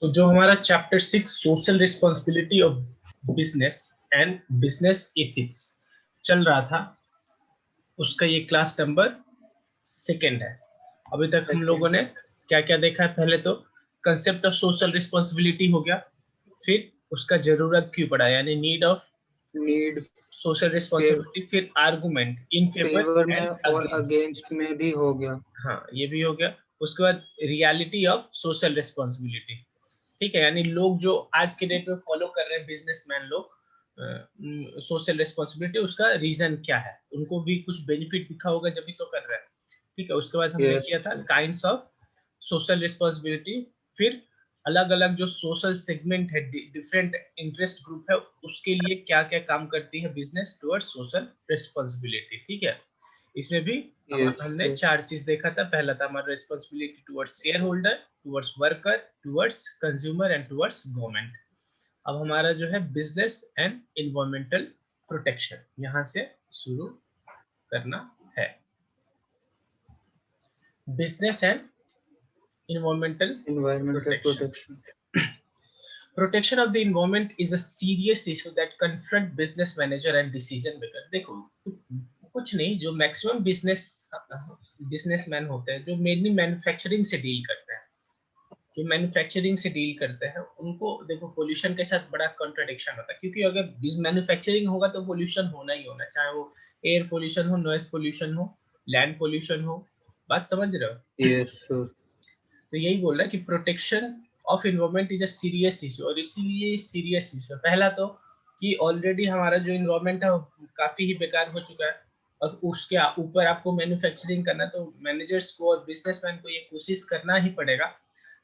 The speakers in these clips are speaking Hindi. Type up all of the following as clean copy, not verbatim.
तो जो हमारा chapter 6 social responsibility of business and business ethics चल रहा था, उसका ये क्लास नंबर 2 है। अभी तक हम लोगों ने क्या क्या देखा है? पहले तो कंसेप्ट ऑफ सोशल रिस्पॉन्सिबिलिटी हो गया, फिर उसका जरूरत क्यों पड़ा यानी नीड ऑफ सोशल रिस्पॉन्सिबिलिटी, फिर आर्गुमेंट इन फेवर में एंड और अगेंस्ट में भी हो गया। हाँ, ये भी हो गया। उसके बाद रियलिटी ऑफ सोशल रिस्पॉन्सिबिलिटी, ठीक है, यानी लोग जो आज के डेट में फॉलो कर रहे हैं बिजनेसमैन लोग सोशल रिस्पॉन्सिबिलिटी, उसका रीजन क्या है, उनको भी कुछ बेनिफिट दिखा होगा जब भी तो कर रहे हैं, ठीक है। उसके बाद हमने किया था काइंड्स ऑफ सोशल रिस्पॉन्सिबिलिटी, फिर अलग अलग जो सोशल सेगमेंट है, डिफरेंट इंटरेस्ट ग्रुप है, उसके लिए क्या क्या काम करती है बिजनेस टुवर्ड्स सोशल रिस्पॉन्सिबिलिटी, ठीक है। इसमें भी हमने 4 चीज देखा था। पहला था हमारा responsibility towards share holder, towards worker, towards consumer and towards government. अब हमारा जो है बिजनेस एंड इन्वायरमेंटल प्रोटेक्शन, यहां से शुरू करना है। Business and environmental protection. Protection of the environment is a serious issue that confront business manager and decision maker. देखो कुछ नहीं, जो मैक्सिमम बिजनेसमैन होते हैं जो मेनली मैन्युफैक्चरिंग से डील करते हैं, जो मैन्युफैक्चरिंग से डील करते हैं उनको देखो पोल्यूशन के साथ बड़ा कॉन्ट्रडिक्शन होता है, क्योंकि अगर मैन्युफैक्चरिंग होगा तो पोल्यूशन होना ही होना, चाहे वो एयर पोल्यूशन हो, नॉइज पोल्यूशन हो, लैंड पोल्यूशन हो। बात समझ रहे हो? Yes sir. तो यही बोल रहा है कि protection of environment is a serious issue, और इसीलिए सीरियस इशू। पहला तो कि ऑलरेडी हमारा जो इन्वायरमेंट है वो काफी ही बेकार हो चुका है, और उसके ऊपर आपको मैन्युफैक्चरिंग करना, तो मैनेजर्स को और बिजनेसमैन को ये कोशिश करना ही पड़ेगा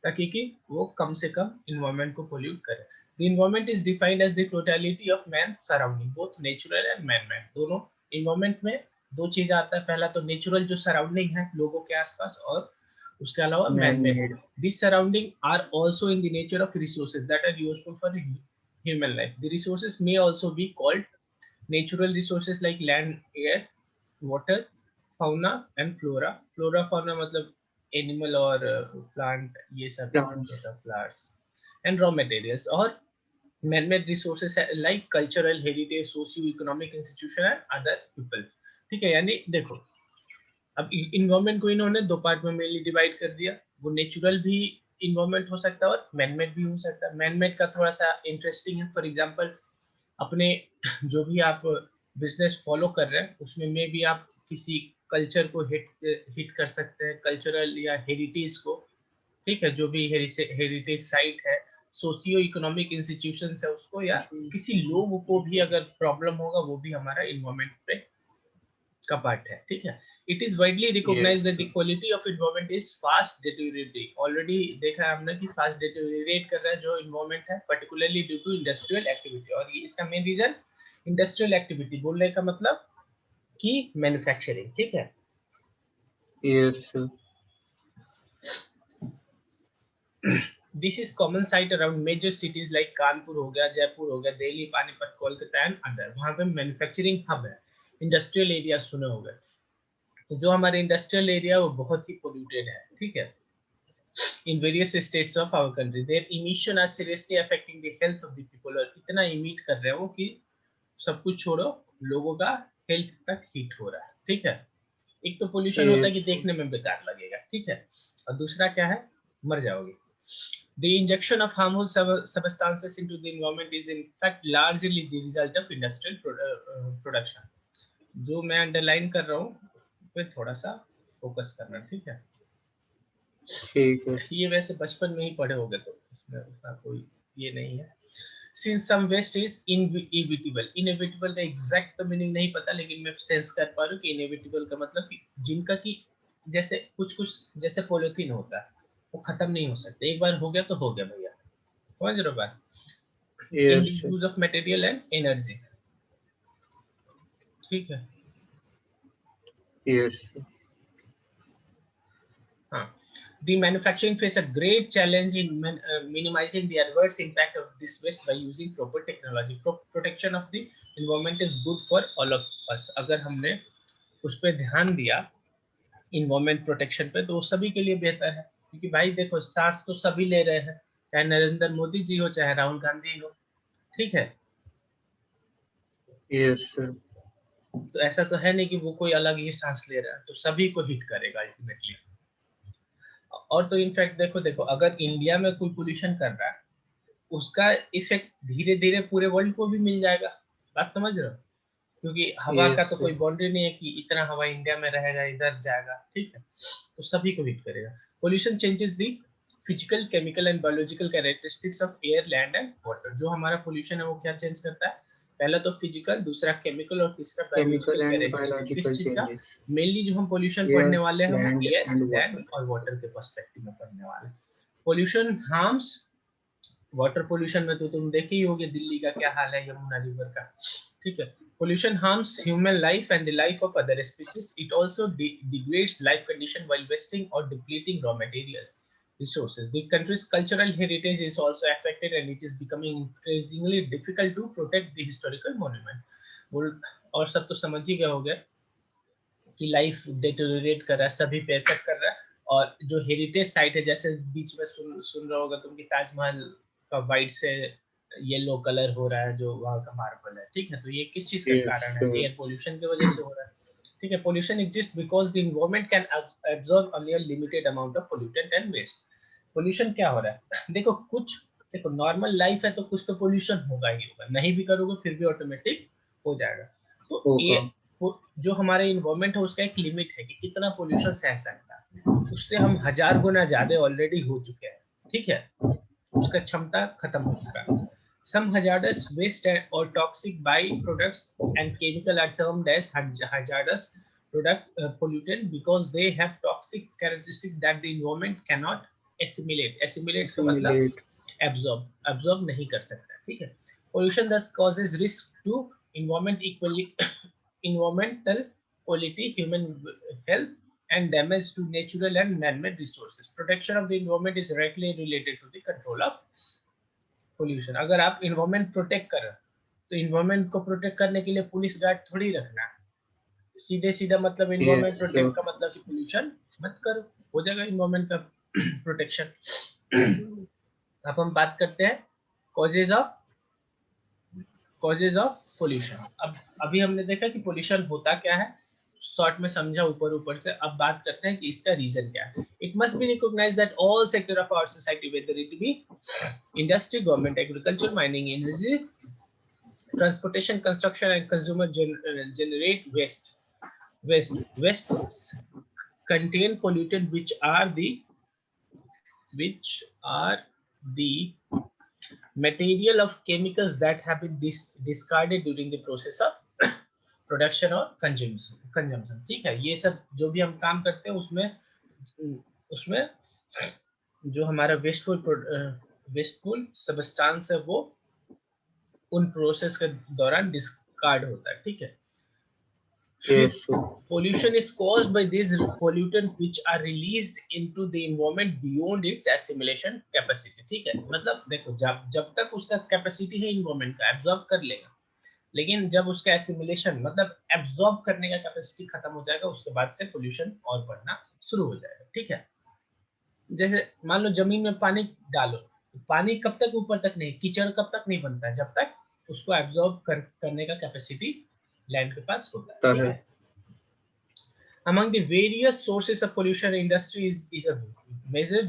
ताकि कि वो कम से कम इन्वायरमेंट को पोल्यूट करे। The environment is defined as the totality of man surrounding, both natural and man made. दोनों इन्वायरमेंट में दो चीज आता है, पहला तो नेचुरल जो सराउंडिंग है लोगों के आसपास, और उसके अलावा man made. This surrounding are also in the nature of resources that are useful for human life. The resources may also be called natural resources like land, air, water, fauna and flora. Flora fauna मतलब एनिमल और प्लांट, ये सब फ्लावर्स एंड रॉ मटेरियल्स, और man-made resources like cultural heritage, socio-economic institution and other people, ठीक है। यानी देखो अब इन्वायरमेंट को इन्होंने दो पार्ट में मेनली डिवाइड कर दिया, वो नेचुरल भी इन्वायरमेंट हो सकता है और मैनमेड भी हो सकता है। मैनमेड का थोड़ा सा इंटरेस्टिंग है, फॉर एग्जांपल अपने जो भी आप बिजनेस फॉलो कर रहे हैं उसमें में भी आप किसी कल्चर को हिट कर सकते हैं, कल्चरल या हेरिटेज को, ठीक है, जो भी हेरिटेज साइट है, सोशियो इकोनॉमिक इंस्टीट्यूशन है उसको, या किसी लोग को भी अगर प्रॉब्लम होगा वो भी हमारा इन्वायरमेंट पे का पार्ट है, ठीक है। It is widely recognized that the quality of environment is fast deteriorating. Already देखा है हमने कि fast deteriorate कर रहा है जो environment है, particularly due to industrial activity, और ये इसका main reason industrial activity बोलने का मतलब कि manufacturing, ठीक है। Yes sir. This is common sight around major cities like Kanpur हो गया, जयपुर हो गया, दिल्ली, पानीपत, कोलकाता एंड अदर। वहाँ पे मैन्युफैक्चरिंग हब है, इंडस्ट्रियल एरिया सुने होंगे। तो जो हमारे इंडस्ट्रियल एरिया वो बहुत ही पोल्यूटेड है, ठीक है। In various states of our country, their emission are seriously affecting the health of the people, और इतना इमिट कर रहे हैं वो कि सब कुछ छोड़ो, लोगों का हेल्थ तक हीट हो रहा है, ठीक है। एक तो पोल्यूशन होता है कि देखने में बेकार लगेगा, ठीक है, और दूसरा क्या है, मर जाओगे। The injection of harmful substances into the environment is in fact largely the result of industrial production. जो मैं अंडरलाइन कर रहा हूँ पे थोड़ा सा फोकस करना, ठीक है। ठीक है। ये वैसे बचपन में ही पढ़े होगे तो इसमें उतना कोई ये नहीं है। Since some waste is inevitable, inevitable का एग्जैक्ट तो मीनिंग नहीं पता, लेकिन मैं सेंस कर पा रहा हूँ कि inevitable का मतलब कि जिनका कि जैसे कुछ जैसे पॉलिथीन होता है वो खत्म नहीं हो सकता, एक बार हो गया तो हो गया भैया, समझ रहे हो बात। In the use of material and energy, ठीक है। यस। हाँ, the manufacturing face a great challenge in minimizing the adverse impact of this waste by using proper technology. Protection of the environment is good for all of us. अगर हमने उस पर ध्यान दिया environment protection पे तो सभी के लिए बेहतर है, क्योंकि भाई देखो सांस तो सभी ले रहे हैं, चाहे नरेंद्र मोदी जी हो, चाहे राहुल गांधी हो, ठीक है। Yes sir. तो ऐसा तो है नहीं कि वो कोई अलग ही सांस ले रहा है, तो सभी को हिट करेगा अल्टीमेटली। और तो इनफैक्ट देखो देखो, अगर इंडिया में कोई पोल्यूशन कर रहा है, उसका इफेक्ट धीरे धीरे पूरे वर्ल्ड को भी मिल जाएगा। बात समझ रहे हो? क्योंकि हवा का यस तो कोई सर। बाउंड्री नहीं है कि इतना हवा इंडिया में रहेगा, इधर जाएगा, ठीक है। तो सभी को हिट करेगा। Pollution changes the physical, chemical and biological characteristics of air, land and water. जो हमारा पोल्यूशन है वो क्या चेंज करता है? पहला तो फिजिकल, दूसरा केमिकल और तीसरा केमिकल बायोलॉजिकल एंड कैरेक्टरिस्टिक। किस बायोलॉजिकल चीज का? चेंजेस। मेनली जो हम पोल्यूशन एयर, पढ़ने वाले हैं वो land air, and land water. और वाटर के पर्सपेक्टिव में पढ़ने वाले। Pollution harms water. पोल्यूशन में तो तुम देखे ही होगे दिल्ली का क्या हाल है, यमुना रिवर का, ठीक है। Pollution harms human life and the life of other species. It also degrades life condition while wasting or depleting raw material resources. The country's cultural heritage is also affected, and it is becoming increasingly difficult to protect the historical monument. और सब तो समझ ही गए होंगे कि लाइफ डेटोरेट कर रहा है, सभी पे इफेक्ट कर रहा है। और जो हेरिटेज साइट है, जैसे बीच में सुन रहा होगा तुम कि ताजमहल का व्हाइट से येलो कलर हो रहा है, जो वहाँ का मार्बल है, ठीक है। तो ये किस चीज का यस कारण है? सर। एयर पोल्यूशन की वजह से हो रहा है, ठीक है। Pollution exist because the environment can absorb only a limited amount of pollutant and waste. Pollution क्या हो रहा है? देखो कुछ, देखो नॉर्मल लाइफ है तो कुछ तो पोल्यूशन होगा ही होगा, नहीं भी करोगे फिर भी ऑटोमेटिक हो जाएगा। तो होगा। ये जो हमारे इन्वायरमेंट है उसका एक लिमिट है कि कितना पोल्यूशन सह सकता है। उससे हम 1000 गुना ज्यादा ऑलरेडी हो चुके हैं, ठीक है। उसका क्षमता खत्म हो चुका है। Some hazardous waste or toxic byproducts and chemical are termed as hazardous pollutant because they have toxic characteristics that the environment cannot assimilate. Assimilate का मतलब Assimilate. absorb नहीं कर सकता, ठीक है। Pollution thus causes risk to environment equally environmental quality, human health, and damage to natural and man-made resources. Protection of the environment is directly related to the control of pollution. अगर आप environment protect कर रहे हो, तो environment को protect करने के लिए पुलिस गार्ड थोड़ी रखना है। सीधे सीधा मतलब Yes environment sir. protect का मतलब कि pollution मत करो, हो जाएगा environment का protection। अब हम बात करते हैं causes of पोल्यूशन। अब अभी हमने देखा कि पोल्यूशन होता क्या है, शॉर्ट में समझा ऊपर ऊपर से। अब बात करते हैं कि इसका रीजन क्या है। It must be recognize that all sector of our society, whether it be industry, government, agriculture, mining, energy, transportation, construction, and consumer generate waste contain pollutant which are the material of chemicals that have been discarded during the process of production और कंजम्पशन, ठीक है। ये सब जो भी हम काम करते हैं उसमें जो हमारा वेस्टफुल सबस्टांस है वो उन प्रोसेस के दौरान डिस्कार्ड होता है, ठीक है। फिर Yes sir. pollution is caused by these pollutants which are released into the environment beyond its assimilation capacity, ठीक है। मतलब देखो जब तक उसका कैपेसिटी है इन्वायरमेंट का एब्जॉर्ब कर लेगा, लेकिन जब उसका एसिमिलेशन मतलब एब्जॉर्ब करने का कैपेसिटी खत्म हो जाएगा, उसके बाद से पोल्यूशन और बढ़ना शुरू हो जाएगा, ठीक है। जैसे मान लो जमीन में पानी डालो, तो पानी कब तक ऊपर तक नहीं, कीचड़ कब तक नहीं बनता है, जब तक उसको एब्जॉर्ब करने का कैपेसिटी लैंड के पास होता है, ठीक है। Among the various sources of pollution, industry is a major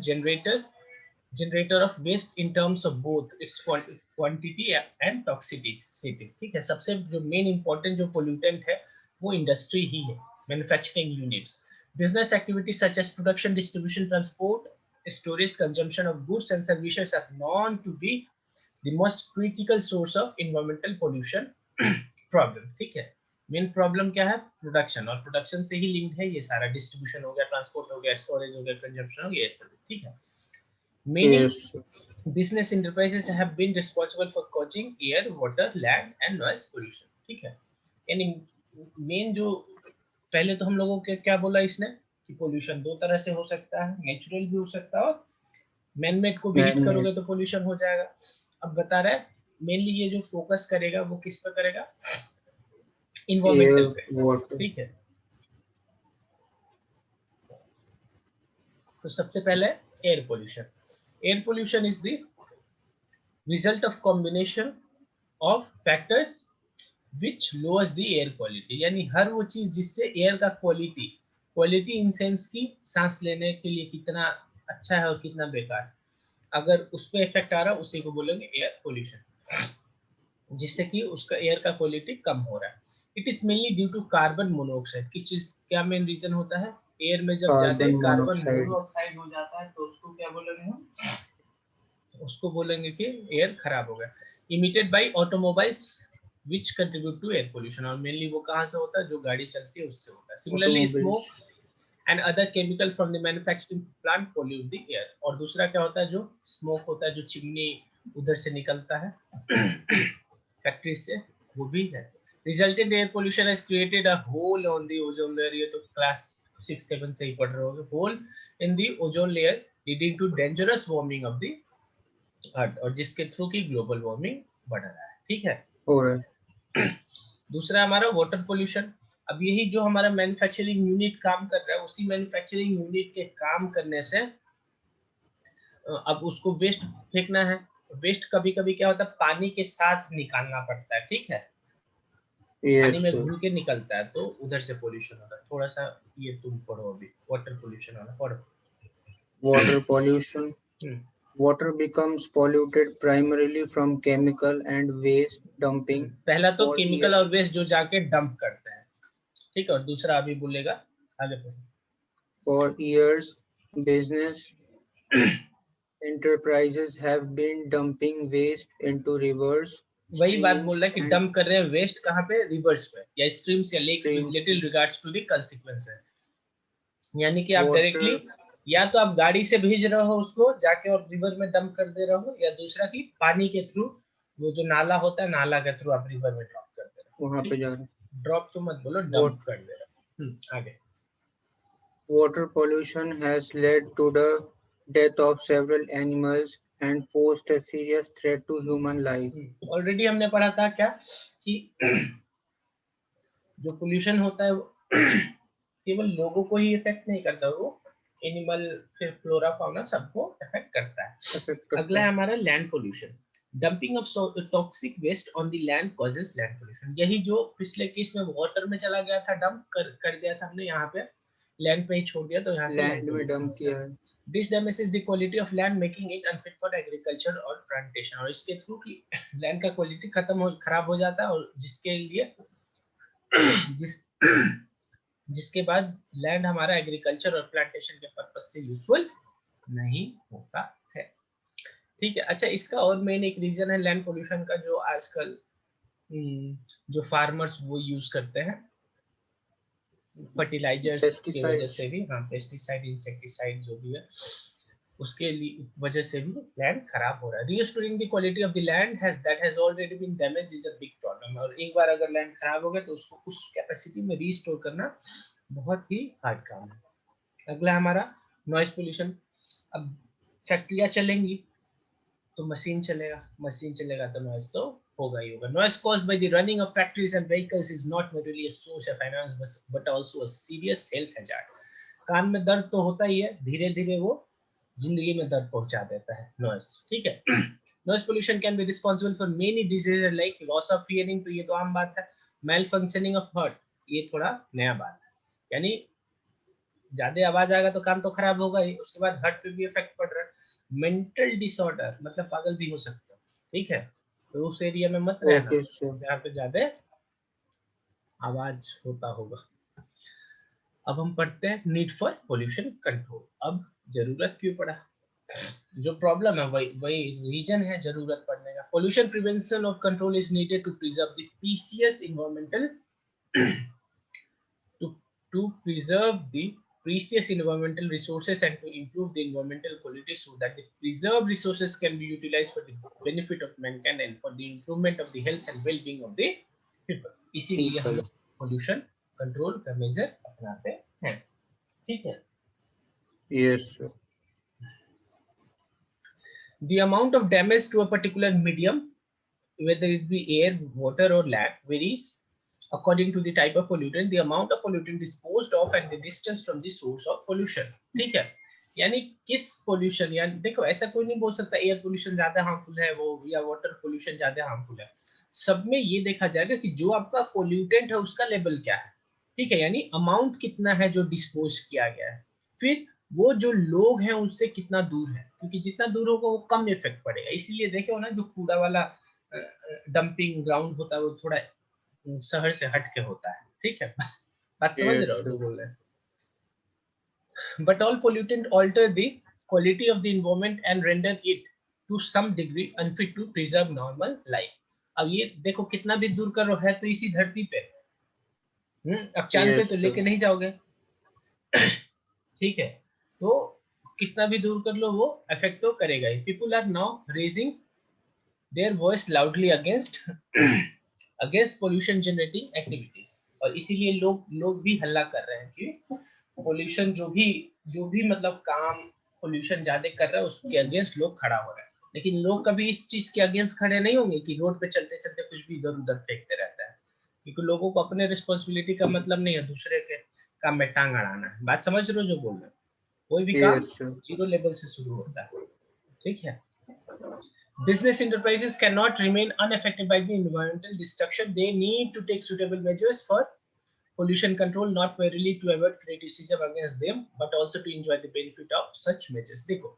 generator of waste in terms of both its quantity and toxicity, ठीक है। सबसे जो मेन इंपॉर्टेंट जो पोल्यूटेंट है वो इंडस्ट्री ही है, manufacturing units. Business activities such as production, distribution, transport, storage, consumption of goods and services are known to be the most critical source of environmental pollution problem, ठीक है। मेन प्रॉब्लम क्या है? प्रोडक्शन, और प्रोडक्शन से ही लिंक्ड है ये सारा, डिस्ट्रीब्यूशन हो गया, ट्रांसपोर्ट हो गया, स्टोरेज हो गया, कंजम्पशन हो गया, ये सब, ठीक है। Many Yes sir. business enterprises have been responsible for causing air, water, land and noise pollution, ठीक है। यानी मेन जो पहले तो हम लोगों के क्या बोला इसने कि पोल्यूशन दो तरह से हो सकता है, नेचुरल भी हो सकता है और मैन मेड को भी हिट Man-made. करोगे तो पोल्यूशन हो जाएगा। अब बता रहा है मेनली ये जो फोकस करेगा वो किस पे करेगा? इन्वायरमेंटल Air, पे, water. ठीक है। तो सबसे पहले air pollution. Air pollution is the result of combination of factors which lowers the air quality, यानी हर वो चीज जिससे एयर का क्वालिटी इन सेंस की सांस लेने के लिए कितना अच्छा है और कितना बेकार, अगर उस पर इफेक्ट आ रहा है उसी को बोलेंगे एयर पोल्यूशन, जिससे कि उसका एयर का क्वालिटी कम हो रहा है। It is mainly due to carbon monoxide. किस चीज क्या मेन रीजन होता है? एयर में जब ज्यादा कार्बन मोनोऑक्साइड हो जाता है तो उसको क्या बोलेंगे हम? उसको बोलेंगे कि एयर खराब हो गया। Emitted by automobiles which contribute to air pollution, और मेनली वो कहाँ से होता है? जो गाड़ी चलती है उससे होता है। Similarly smoke and other chemical from the manufacturing plant pollute the air. और दूसरा क्या होता है? जो स्मोक होता है, जो चिमनी उधर से निकलता है फैक्ट्री से, वो भी है। Resultant air pollution has created a hole on the ozone layer. ये तो क्लास 6-7 से ही पढ़ रहे होगे। Hole in the ozone layer leading to dangerous warming of the earth, और जिसके थ्रू की ग्लोबल वार्मिंग बढ़ रहा है। ठीक है, हो रहा है। दूसरा हमारा वाटर पोल्यूशन। अब यही जो हमारा मैन्युफैक्चरिंग यूनिट काम कर रहा है, उसी मैन्युफैक्चरिंग यूनिट के काम करने से अब उसको वेस्ट फेंकना है। वेस्ट कभी कभी क्या होता है? पानी के साथ निकालना पड़ता है। ठीक है, पानी में घुल के निकलता है, तो उधर से पोल्यूशन होता है। थोड़ा सा ये तुम पढ़ो अभी, वाटर पोल्यूशन वाला पढ़ो। Water pollution, water becomes polluted primarily from chemical and waste dumping। पहला तो केमिकल और वेस्ट जो जाके डंप करते हैं, ठीक है, और दूसरा अभी बोलेगा आगे। For years business enterprises have been dumping waste into rivers। वही बात बोल रहा है कि डंप कर रहे हैं वेस्ट कहाँ पे? रिवर्स पे या स्ट्रीम्स या lakes with little regards to the consequences. यानी कि आप डायरेक्टली या तो आप गाड़ी से भेज रहे हो उसको जाके और रिवर में डंप कर दे रहे हो, या दूसरा की पानी के थ्रू, वो जो नाला होता है नाला के थ्रू आप रिवर में ड्रॉप कर दे रहे हो। वहां पे जा रहे हो, ड्रॉप तो मत बोलो, डंप कर दे रहे हो। आगे। Water pollution has led to the death of several animals and posed a serious threat to human life। Already हमने पढ़ा था क्या कि जो पोल्यूशन होता है केवल लोगों को ही इफेक्ट नहीं करता, वो एनिमल फिर फ्लोरा फाउना सबको इफेक्ट करता है। अगला है हमारा land pollution. Dumping of toxic waste on the land causes land pollution. यही जो पिछले केस में वाटर में चला गया था, डंप कर दिया था हमने, यहाँ पे लैंड पे ही छोड़ दिया, तो यहाँ से लैंड में डंप किया है। This damages the quality of land making it unfit for agriculture और प्लांटेशन। और इसके थ्रू की लैंड का क्वालिटी खराब हो जाता है, और जिसके लिए जिसके बाद लैंड हमारा एग्रीकल्चर और प्लांटेशन के पर्पस से यूजफुल नहीं होता है। ठीक है, अच्छा, इसका और मेन एक रीजन है लैंड पोल्यूशन का, जो आजकल जो फार्मर्स वो यूज करते हैं फर्टिलाइजर्स की वजह से भी। हाँ, पेस्टिसाइड, इंसेक्टिसाइड जो भी है, उसके वजह से भी लैंड खराब हो रहा है। Restoring the quality of the land that has already been damaged is a big problem. और एक बार अगर लैंड खराब हो गया तो उसको उस कैपेसिटी में रीस्टोर करना बहुत ही हार्ड काम है। अगला हमारा नॉइज पोल्यूशन। अब फैक्ट्रियां चलेंगी तो मशीन चलेगा तो नॉइज तो होगा ही होगा। Noise caused by the running of factories and vehicles is not merely a source of finance but also a serious health hazard. कान में दर्द तो होता ही है, धीरे धीरे वो जिंदगी में दर्द पहुंचा देता है नॉइज। ठीक है, noise pollution can be responsible for many diseases like loss of hearing, तो ये तो आम बात है। मेल फंक्शनिंग ऑफ हार्ट, ये थोड़ा नया बात है, यानी ज्यादा आवाज आएगा तो कान तो खराब होगा ही, उसके बाद हार्ट पे भी इफेक्ट पड़ रहा है। मेंटल डिसऑर्डर मतलब पागल भी हो सकता है। ठीक है, तो उस एरिया में मत रहना जहाँ पे ज्यादा आवाज होता होगा। अब हम पढ़ते हैं नीड फॉर पोल्यूशन कंट्रोल। अब जरूरत क्यों पड़ा? जो प्रॉब्लम है वही रीजन है जरूरत पड़ने का। पोल्यूशन प्रिवेंशन और control is needed to preserve the precious environmental to preserve the precious environmental resources and to improve the environmental quality so that the preserved resources can be utilized for the benefit of mankind and for the improvement of the health and well-being of the people। इसीलिए हम pollution control का मेजर अपनाते हैं। ठीक है, yes sir। The amount of damage to a particular medium, whether it be air, water or land, varies according to the type of pollutant, the amount of pollutant disposed of and the distance from the source of pollution। ठीक है, यानी किस पोल्यूशन, यानी देखो ऐसा कोई नहीं बोल सकता एयर पोल्यूशन ज्यादा हार्मफुल है वो या वाटर पोल्यूशन ज्यादा हार्मफुल है। सब में ये देखा जाएगा कि जो आपका पोल्यूटेंट है उसका लेवल क्या है, ठीक है, यानी अमाउंट कितना है जो डिस्पोज किया गया है, फिर वो जो लोग हैं उनसे कितना दूर है, क्योंकि जितना दूर होगा वो कम इफेक्ट पड़ेगा। इसीलिए देखे हो ना जो कूड़ा वाला डंपिंग ग्राउंड होता है वो थोड़ा शहर से हट के होता है, ठीक है। बात समझ रहे Yes, हो sir. जो बोल रहे हैं। But all pollutant alter the quality of the environment and render it to some degree unfit to preserve normal life. अब ये देखो कितना भी दूर करो है तो इसी धरती पे, अब चांद पे Yes, तो sir. लेके नहीं जाओगे, ठीक है, तो कितना भी दूर कर लो वो इफेक्ट तो करेगा ही। People are now raising their voice loudly against against pollution generating activities, और इसीलिए लोग भी हल्ला कर रहे हैं कि पोल्यूशन जो भी मतलब काम पोल्यूशन ज्यादा कर रहा है उसके अगेंस्ट लोग खड़ा हो रहे हैं। लेकिन लोग कभी इस चीज के अगेंस्ट खड़े नहीं होंगे कि रोड पे चलते चलते कुछ भी इधर उधर फेंकते रहता है, क्योंकि लोगों को अपने रिस्पॉन्सिबिलिटी का मतलब नहीं है दूसरे के काम में टांग अड़ाना है। बात समझ रहे हो जो बोल रहे हैं, कोई भी काम Yes, sir. जीरो लेवल से शुरू होता है, ठीक है। Business enterprises cannot remain unaffected by the environmental destruction. They need to take suitable measures for pollution control, not merely to avoid criticism against them, but also to enjoy the benefit of such measures. देखो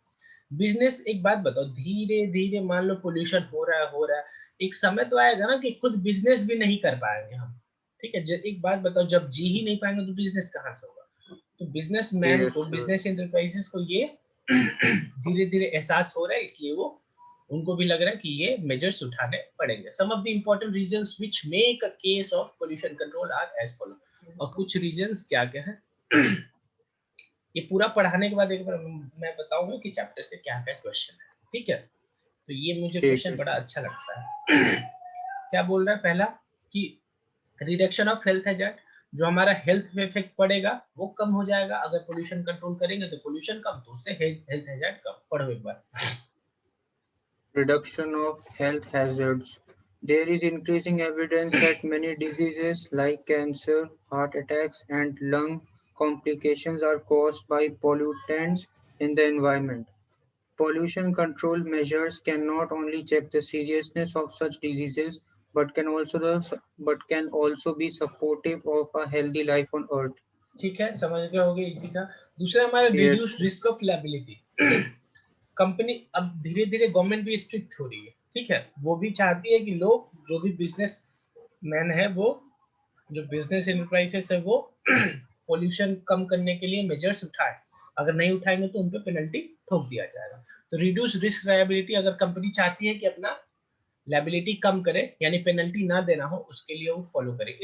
बिजनेस, एक बात बताओ, धीरे धीरे मान लो पोल्यूशन हो रहा है, एक समय तो आएगा ना कि खुद बिजनेस भी नहीं कर पाएंगे हम, ठीक है। एक बात बताओ, जब जी ही नहीं पाएंगे तो बिजनेस कहाँ से होगा। तो बिजनेसमैन Yes, को, sir. बिजनेस इंटरप्राइजेस को ये धीरे धीरे एहसास हो रहा है, इसलिए वो उनको भी लग रहा है कि ये मेजर्स उठाने पड़ेंगे। Some of the important reasons which make a case of pollution control are as follow, और कुछ रीजंस क्या क्या है ये पूरा पढ़ाने के बाद एक बार मैं बताऊंगा कि चैप्टर से क्या क्या क्वेश्चन है, ठीक है। तो ये मुझे ठीक क्वेश्चन है बड़ा सर. अच्छा लगता है। क्या बोल रहा है पहला कि रिडक्शन ऑफ हेल्थ हैजर्ड, जो हमारा हेल्थ पे इफेक्ट पड़ेगा वो कम हो जाएगा अगर पोल्यूशन कंट्रोल करेंगे, तो पोल्यूशन कम तो उससे हेल्थ हैजर्ड कम। पढ़ो एक बार। Reduction of health hazards. There is increasing evidence that many diseases like cancer, heart attacks, and lung complications are caused by pollutants in the environment. Pollution control measures can not only check the seriousness of such diseases but can also be supportive of a healthy life on earth. ठीक है, समझ गए होगे इसी का। दूसरा हमारा Yes, reduce sir. Risk of liability. Company अब धीरे धीरे गवर्नमेंट भी स्ट्रिक्ट हो रही है, ठीक है, वो भी चाहती है कि लोग जो भी बिजनेस मैन है वो, जो बिजनेस एंटरप्राइजेस है वो पोल्यूशन कम करने के लिए मेजर्स उठाए, अगर नहीं उठाएंगे तो उन पे पेनल्टी ठोक दिया जाएगा। तो रिड्यूस रिस्क लायबिलिटी, अगर कंपनी चाहती है कि अपना लायबिलिटी कम करे यानी पेनल्टी ना देना हो, उसके लिए वो फॉलो करे।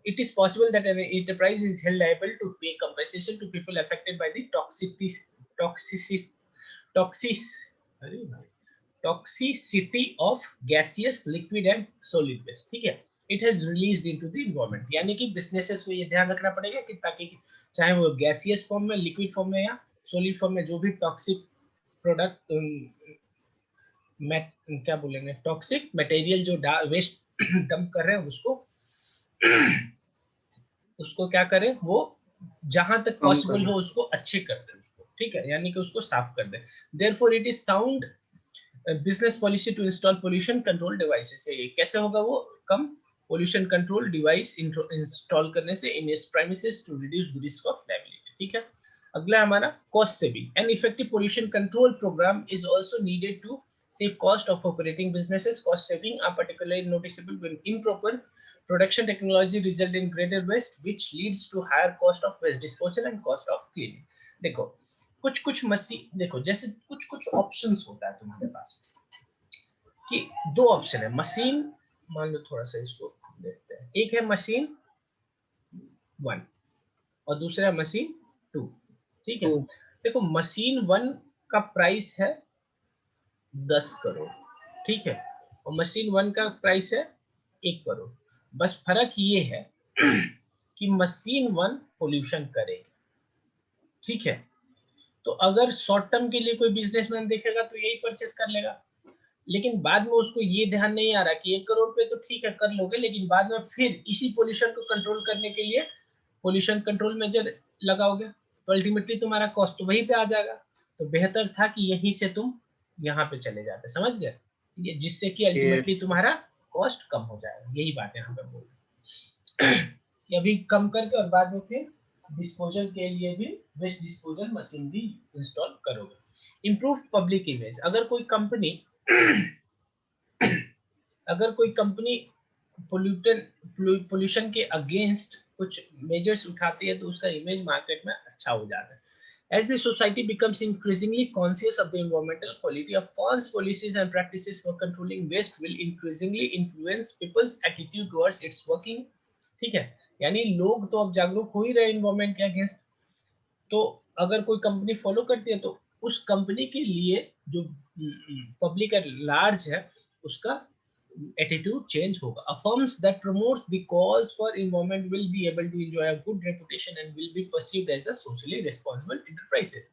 it is possible that an enterprise is held liable to pay compensation to people affected by the toxicity toxic अरे भाई toxicity of gaseous liquid and solid waste, ठीक है, it has released into the environment। यानी कि बिजनेसेस को ये ध्यान रखना पड़ेगा कि ताकि चाहे वो गैसियस फॉर्म में, लिक्विड फॉर्म में या सॉलिड फॉर्म में जो भी टॉक्सिक प्रोडक्ट क्या बोलेंगे टॉक्सिक मटेरियल जो वेस्ट डंप कर रहे हैं उसको उसको क्या करें, वो जहां तक कम पॉसिबल करें. हो उसको अच्छे कर दे उसको, ठीक है, यानी कि उसको साफ कर दे। Therefore it is sound business policy to install pollution control devices. ये कैसे होगा वो कम पोल्यूशन कंट्रोल डिवाइस इंस्टॉल करने से in premises to reduce the risk of liability, ठीक है। अगला हमारा cost saving. An effective pollution control programme is also needed to save cost of operating businesses. Cost saving are particularly noticeable when improper production technology result in greater waste, which leads to higher cost of waste disposal and cost of cleaning. देखो कुछ कुछ मशीन, देखो जैसे कुछ कुछ ऑप्शंस होता है तुम्हारे पास, कि दो ऑप्शन है मशीन, मान लो थोड़ा सा इसको देखते हैं, एक है मशीन 1 और दूसरा है मशीन 2, ठीक है। Two. देखो मशीन 1 का प्राइस है 10 करोड़, ठीक है, और मशीन 1 का प्राइस है 1 करोड़। बस फर्क ये है कि मशीन 1 पोल्यूशन करेगी, ठीक है। तो अगर शॉर्ट टर्म के लिए कोई बिजनेसमैन देखेगा तो यही परचेस कर लेगा, लेकिन बाद में उसको ये ध्यान नहीं आ रहा कि 1 करोड़ पे तो ठीक है कर लोगे, लेकिन बाद में फिर इसी पोल्यूशन को कंट्रोल करने के लिए पोल्यूशन कंट्रोल मेजर लगाओगे, तो अल्टीमेटली तुम्हारा कॉस्ट तो वहीं पे आ जाएगा। तो बेहतर था कि यहीं से तुम यहाँ पे चले जाते, समझ गए, ये जिससे कि Yes. अल्टीमेटली तुम्हारा कॉस्ट कम हो जाएगा। यही बात यहाँ पे बोल रहे हैं कि अभी कम करके और बाद में फिर डिस्पोजल के लिए भी वेस्ट डिस्पोजल मशीन भी इंस्टॉल करोगे। इम्प्रूव पब्लिक इमेज, अगर कोई कंपनी पोल्यूशन के अगेंस्ट कुछ मेजर्स उठाती है तो उसका इमेज मार्केट में अच्छा हो जाता है। As the society becomes increasingly conscious of the environmental quality of false policies and practices for controlling waste will increasingly influence people's attitude towards its working। ठीक है, यानी लोग तो अब जागरूक हो ही रहे एनवायरमेंट के अगेंस्ट। तो अगर कोई कंपनी फॉलो करती है तो उस कंपनी के लिए जो पब्लिक एट लार्ज है उसका attitude change होगा। Firms that promotes the cause for environment will be able to enjoy a good reputation and will be perceived as a socially responsible enterprises।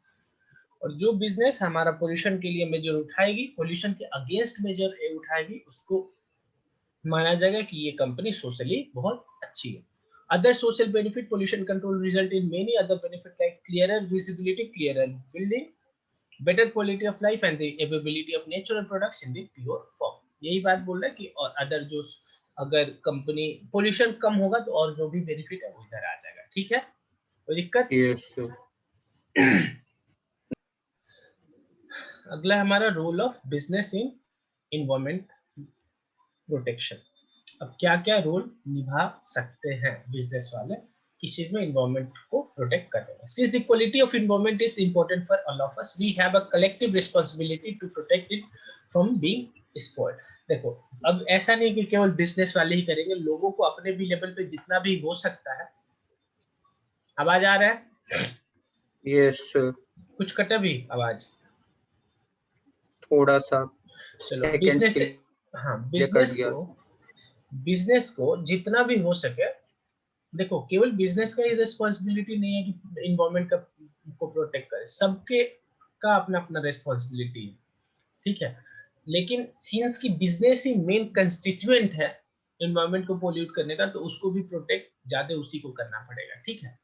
और जो बिजनेस हमारा पोल्यूशन के लिए मेजर उठाएगी, पोल्यूशन के अगेंस्ट मेजर उठाएगी, उसको माना जाएगा कि ये कंपनी सोशली बहुत अच्छी है। Other social benefit pollution control result in many other benefit like clearer visibility, clearer building, better quality of life and the availability of natural products in the pure form। यही बात बोल रहा है कि और अदर जो अगर कंपनी पोल्यूशन कम होगा तो और जो भी बेनिफिट है वो इधर आ जाएगा। ठीक है, कोई दिक्कत? Yes, sir. अगला हमारा role of business in environment protection. अब क्या क्या रोल निभा सकते हैं बिजनेस वाले किस चीज में, एनवायरमेंट को प्रोटेक्ट करने में। Since the quality of environment is important for all of us, we have a collective responsibility to protect it from being spoiled. देखो, अब ऐसा नहीं कि केवल बिजनेस वाले ही करेंगे, लोगों को अपने भी लेवल पे जितना भी हो सकता है। आवाज आ रहा है? Yes, sir. कुछ कटा भी आवाज? थोड़ा सा चलो, सेकंड्स बिजनेस के से, लिए हाँ, कट गया। बिजनेस को जितना भी हो सके, देखो केवल बिजनेस का ही रिस्पॉन्सिबिलिटी नहीं है कि इन्वायरमेंट का को प्रोटेक्ट करे, सबके का अपना अपना रिस्पॉन्सिबिलिटी है। ठीक है, लेकिन सिंस की बिजनेस ही मेन कंस्टिट्यूएंट है इन्वायरमेंट को पोल्यूट करने का, तो उसको भी प्रोटेक्ट ज्यादा उसी को करना पड़ेगा। ठीक है,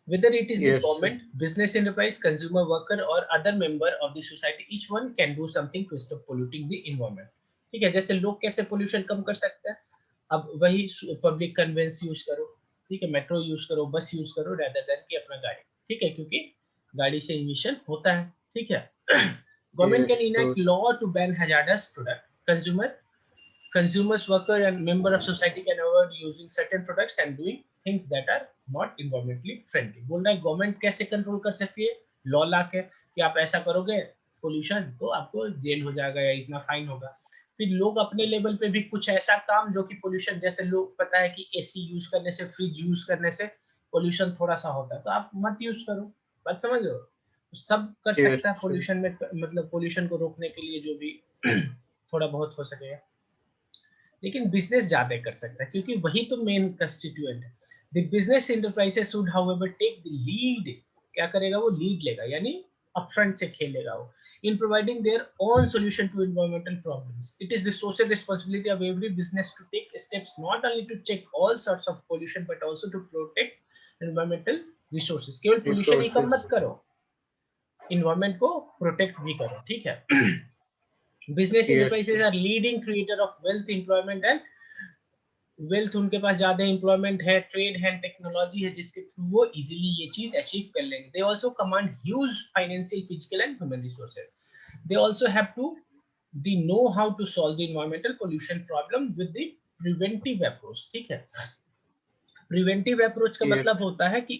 whether it is the Yes, sir. government, business enterprise, consumer worker or other member of the society, each one can do something to stop polluting the environment। ठीक है, जैसे लोग कैसे पोल्यूशन कम कर सकते हैं, अब वही पब्लिक कन्वेंस यूज करो, ठीक है, मेट्रो यूज करो, बस यूज करो रेदर देन कि अपना गाड़ी। ठीक है, क्योंकि गाड़ी से इमिशन होता है। ठीक है, government Yes, can sir. Enact law to ban hazardous product, consumers, worker and member of society can avoid using certain products and doing things that are not environmentally friendly। बोल रहा है गवर्नमेंट कैसे कंट्रोल कर सकती है, लॉ ला के कि आप ऐसा करोगे पोल्यूशन तो आपको जेल हो जाएगा या इतना फाइन होगा। फिर लोग अपने लेवल पे भी कुछ ऐसा काम जो कि पोल्यूशन, जैसे लोग पता है कि एसी यूज करने से, फ्रिज यूज करने से पोल्यूशन थोड़ा सा होता है, तो आप मत यूज करो। बात समझ रहे हो? सब कर Yes, सकता है sir. पोल्यूशन में, मतलब पोल्यूशन को रोकने के लिए जो भी थोड़ा बहुत हो सकेगा, लेकिन बिजनेस ज्यादा कर सकता है क्योंकि वही तो मेन कंस्टिट्यूएंट है। The business enterprises should however take the lead. क्या करेगा वो? लीड लेगा, यानी अपफ्रंट से खेलेगा वो in providing their own solution to environmental problems। It is the social responsibility of every business to take steps not only to check all sorts of pollution but also to protect environmental resources। केवल pollution ही कम Resources. मत करो, environment को protect भी करो। ठीक है, business Yes, sir. enterprises are leading creator of wealth, employment and wealth, उनके पास ज्यादा एम्प्लॉयमेंट है, ट्रेड है, टेक्नोलॉजी है, जिसके थ्रू वो इजीली ये चीज अचीव कर लेंगे। They also command huge financial, physical and human resources. They also have to the know how to solve the environmental pollution problem with the preventive approach. ठीक है, प्रिवेंटिव अप्रोच का Yes, मतलब होता है कि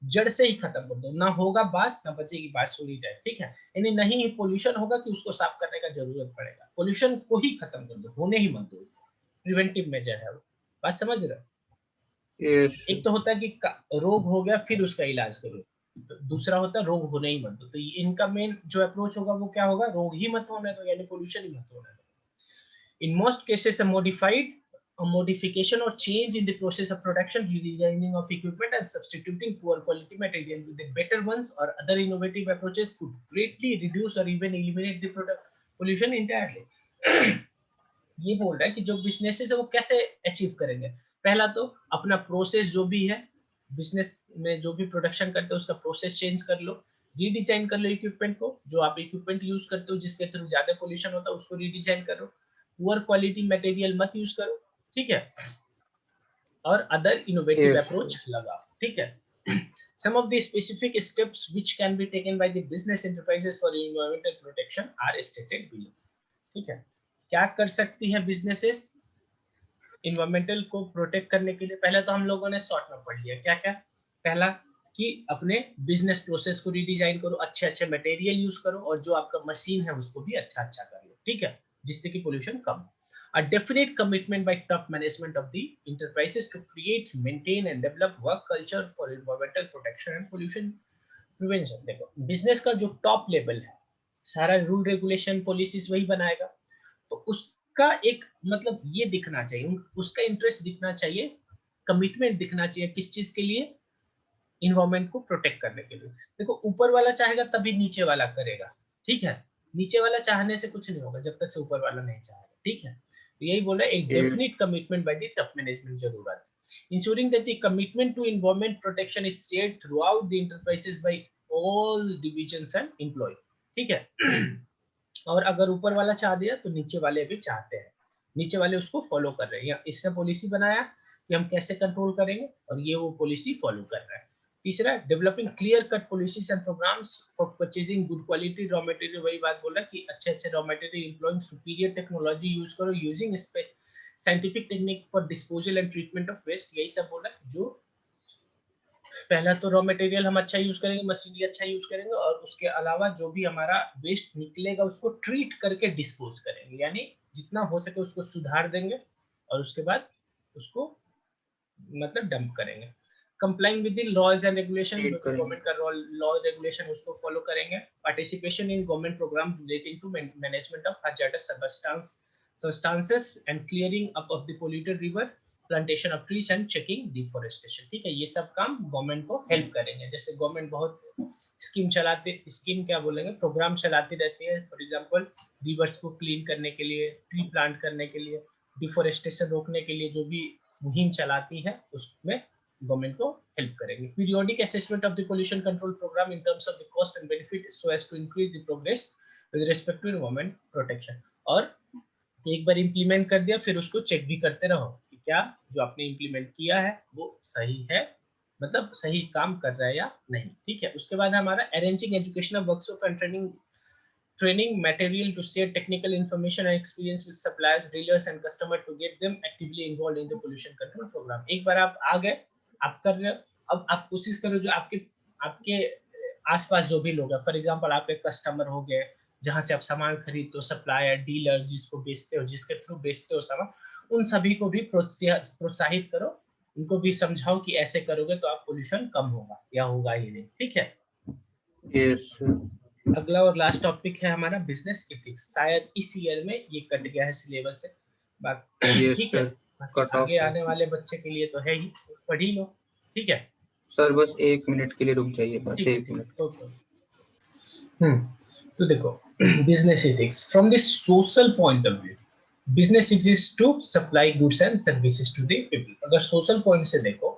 जड़ से ही खत्म कर दो, ना होगा बास ना बचेगी बांसुरी टाइप। ठीक है, यानी नहीं पोल्यूशन होगा कि उसको साफ करने का जरूरत पड़ेगा, पोल्यूशन को ही खत्म कर दो, होने ही मत दो। प्रिवेंटिव मेजर है वो। बात समझ रहे हो? yes, sir. एक तो होता है कि रोग हो गया फिर उसका इलाज करो, दूसरा होता है रोग होने ही मत दो। तो इनका मेन जो अप्रोच होगा वो क्या होगा? रोग ही मत होने दो, यानी पोल्यूशन ही मत होने दो। In most cases a modification or change in the process of production, redesigning of equipment and substituting poor quality material with the better ones or other innovative approaches could greatly reduce or even eliminate the product pollution entirely। ये बोल रहा है कि जो बिजनेसेस है वो कैसे अचीव करेंगे। पहला तो अपना प्रोसेस जो भी है बिजनेस में जो भी प्रोडक्शन करते हो उसका प्रोसेस चेंज कर लो, रीडिजाइन कर लो इक्विपमेंट को, जो आप इक्विपमेंट यूज करते हो जिसके थ्रू ज्यादा पोल्यूशन होता है उसको रीडिजाइन करो, पुअर क्वालिटी मटेरियल मत यूज करो, ठीक है, और other innovative Yes, sir. Approach लगाओ, ठीक है। Some of the specific steps which can be taken by the business enterprises for environmental protection are stated below, ठीक है। क्या कर सकती है बिजनेसेस इन्वायरमेंटल को प्रोटेक्ट करने के लिए? पहले तो हम लोगों ने शॉर्ट में पढ़ लिया क्या क्या। पहला कि अपने बिजनेस प्रोसेस को रीडिजाइन करो, अच्छे अच्छे मटेरियल यूज करो, और जो आपका मशीन है उसको भी अच्छा अच्छा कर लो, ठीक है, जिससे कि पोल्यूशन कम हो। A definite commitment by top management of the enterprises to create, maintain and develop work culture for environmental protection and pollution prevention। देखो बिजनेस का जो टॉप लेवल है, सारा रूल रेगुलेशन पॉलिसीज वही बनाएगा, तो उसका एक मतलब ये दिखना चाहिए, उसका इंटरेस्ट दिखना चाहिए, कमिटमेंट दिखना चाहिए किस चीज के लिए? इन्वायरमेंट को प्रोटेक्ट करने के लिए। देखो ऊपर वाला चाहेगा तभी नीचे वाला करेगा, ठीक है, नीचे वाला चाहने से कुछ नहीं होगा जब तक से ऊपर वाला नहीं चाहेगा, ठीक है। तो यही बोला, एक Yes, definite commitment by the top management जरूरत है, ensuring that the commitment to environment protection is shared throughout the enterprises by all divisions and employ, ठीक है। और अगर ऊपर वाला चाह दिया तो नीचे वाले भी चाहते हैं, नीचे वाले उसको फॉलो कर रहे हैं, या इसने पॉलिसी बनाया कि हम कैसे कंट्रोल करेंगे और ये वो पॉलिसी फॉलो कर रहा है। तीसरा, developing clear cut policies and programmes for purchasing good quality raw material, वही बात बोला कि अच्छे अच्छे raw material employing superior technology use करो, using scientific technique for disposal and treatment of waste, यही सब बोला। जो पहला तो रॉ मटेरियल हम अच्छा यूज करेंगे, मशीनरी अच्छा यूज करेंगे, और उसके अलावा जो भी हमारा वेस्ट निकलेगा उसको ट्रीट करके डिस्पोज करेंगे, यानी जितना हो सके उसको सुधार देंगे और उसके बाद उसको मतलब डंप करेंगे। Complying with the laws and regulation, read जो भी करेंगे. गवर्नमेंट का लॉ रेगुलेशन उसको फॉलो करेंगे। Participation in government programme relating to management of hazardous substances and clearing up of the polluted river, plantation of trees and checking deforestation, ठीक है, ये सब काम गवर्नमेंट को हेल्प करेंगे। जैसे गवर्नमेंट बहुत स्कीम क्या बोलेंगे, प्रोग्राम चलाती रहती है, फॉर एग्जांपल रिवर्स को क्लीन करने के लिए, ट्री प्लांट करने के लिए, डिफोरेस्टेशन रोकने के लिए जो भी मुहिम चलाती है उसमें गवर्नमेंट को हेल्प करेंगे। Periodic assessment of the pollution control programme in terms of the cost and benefit so as to increase the progress with respect to environment protection, और एक बार इंप्लीमेंट कर दिया फिर उसको चेक भी करते रहो कि क्या जो आपने इंप्लीमेंट किया है वो सही है, मतलब सही काम कर रहा है या नहीं, ठीक है। उसके बाद हमारा arranging educational workshop and training material to share technical information and experience with suppliers, dealers and customer to get them actively involved in the pollution control program। एक बार आप आ गए, आप कर रहे हो, अब आप कोशिश करो जो आपके आपके आसपास जो भी लोग हैं, फॉर एग्जांपल आपके कस्टमर हो गए जहां से आप सामान खरीदते हो, सप्लायर, डीलर जिसको बेचते हो, जिसके थ्रू बेचते हो सामान, उन सभी को भी प्रोत्साहित करो, उनको भी समझाओ कि ऐसे करोगे तो आप पोल्यूशन कम होगा या होगा ही नहीं, ठीक है। Yes, sir. अगला और लास्ट टॉपिक है हमारा बिजनेस एथिक्स, शायद इस ईयर में ये कट गया है सिलेबस से, बाकी Yes, ठीक है, sir. बाकी Cut off आगे है. आने वाले बच्चे के लिए तो है ही, पढ़ ही लो, ठीक है। सर बस 1 मिनट के लिए रुक जाइए, बस ठीक है, 1 मिनट. ओके। तो देखो business ethics from the social point of view, business exist to supply goods and services to the people. अगर सोशल पॉइंट से देखो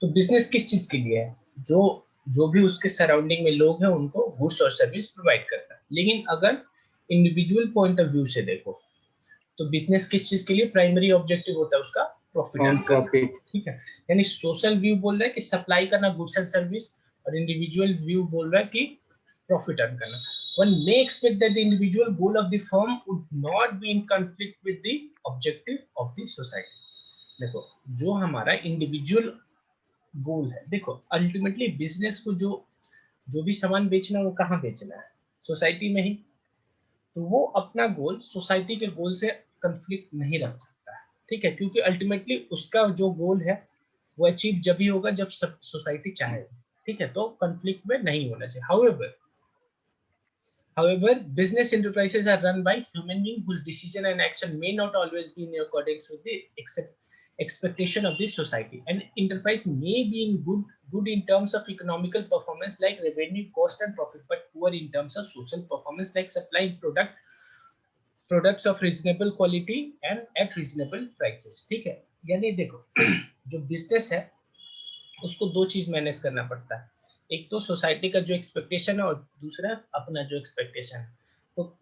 तो बिजनेस किस चीज के लिए है? जो जो भी उसके सराउंडिंग में लोग हैं उनको गुड्स और सर्विस प्रोवाइड करता है। लेकिन अगर इंडिविजुअल पॉइंट ऑफ व्यू से देखो तो बिजनेस किस चीज के लिए प्राइमरी ऑब्जेक्टिव होता है उसका? प्रॉफिट ऑन अर्न करना, प्रॉफिट. ठीक है। यानी सोशल व्यू बोल रहा है कि सप्लाई करना गुड्स एंड सर्विस, और इंडिविजुअल व्यू बोल रहा है कि प्रॉफिट अर्न करना। One may expect that the individual goal of the firm would not be in conflict with the objective of the society। देखो जो हमारा इंडिविजुअल गोल है, देखो अल्टीमेटली बिजनेस को जो जो भी सामान बेचना है वो कहाँ बेचना है? सोसाइटी में ही। तो वो अपना गोल सोसाइटी के गोल से कंफ्लिक्ट नहीं रख सकता है, ठीक है, क्योंकि अल्टीमेटली उसका जो गोल है वो अचीव जब ही होगा जब सब सोसाइटी चाहेगी, ठीक है, तो कंफ्लिक्ट में नहीं होना चाहिए। However, business enterprises are run by human beings whose decision and action may not always be in accordance with the expectation of the society. An enterprise may be in good in terms of economical performance like revenue, cost and profit, but poor in terms of social performance like supplying products of reasonable quality and at reasonable prices, ठीक है। यानी देखो जो बिजनेस है उसको दो चीज मैनेज करना पड़ता है, एक तो सोसाइटी का जो एक्सपेक्टेशन है और दूसरा अपना जो एक्सपेक्टेशन है, तो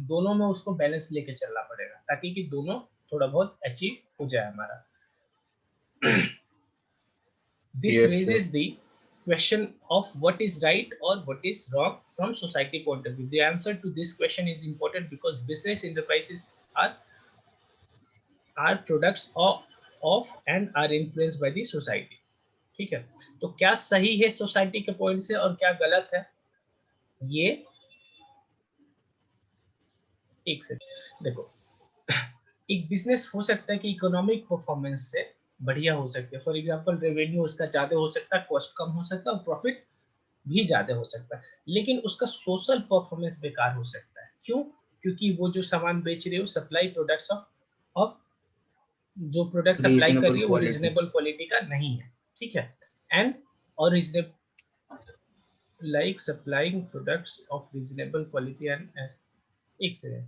दोनों में उसको बैलेंस लेके चलना पड़ेगा ताकि कि दोनों थोड़ा बहुत अचीव हो जाए हमारा। This Yes, sir. raises the question of what is right or what is wrong from society point of view. The answer to this question is important because business enterprises are products of and are influenced by the society. ठीक है, तो क्या सही है सोसाइटी के पॉइंट से और क्या गलत है, ये एक से देखो, एक बिजनेस हो सकता है कि इकोनॉमिक परफॉर्मेंस से बढ़िया हो सकता है, फॉर एग्जांपल रेवेन्यू उसका ज्यादा हो सकता है, कॉस्ट कम हो सकता है और प्रॉफिट भी ज्यादा हो सकता है, लेकिन उसका सोशल परफॉर्मेंस बेकार हो सकता है। क्यों? क्योंकि वो जो सामान बेच रही है, सप्लाई प्रोडक्ट्स ऑफ जो प्रोडक्ट सप्लाई कर रही Reasonable है वो quality. रीजनेबल क्वालिटी का नहीं है, ठीक है, एंड और reasonable like supplying products of reasonable quality and एक सेकंड,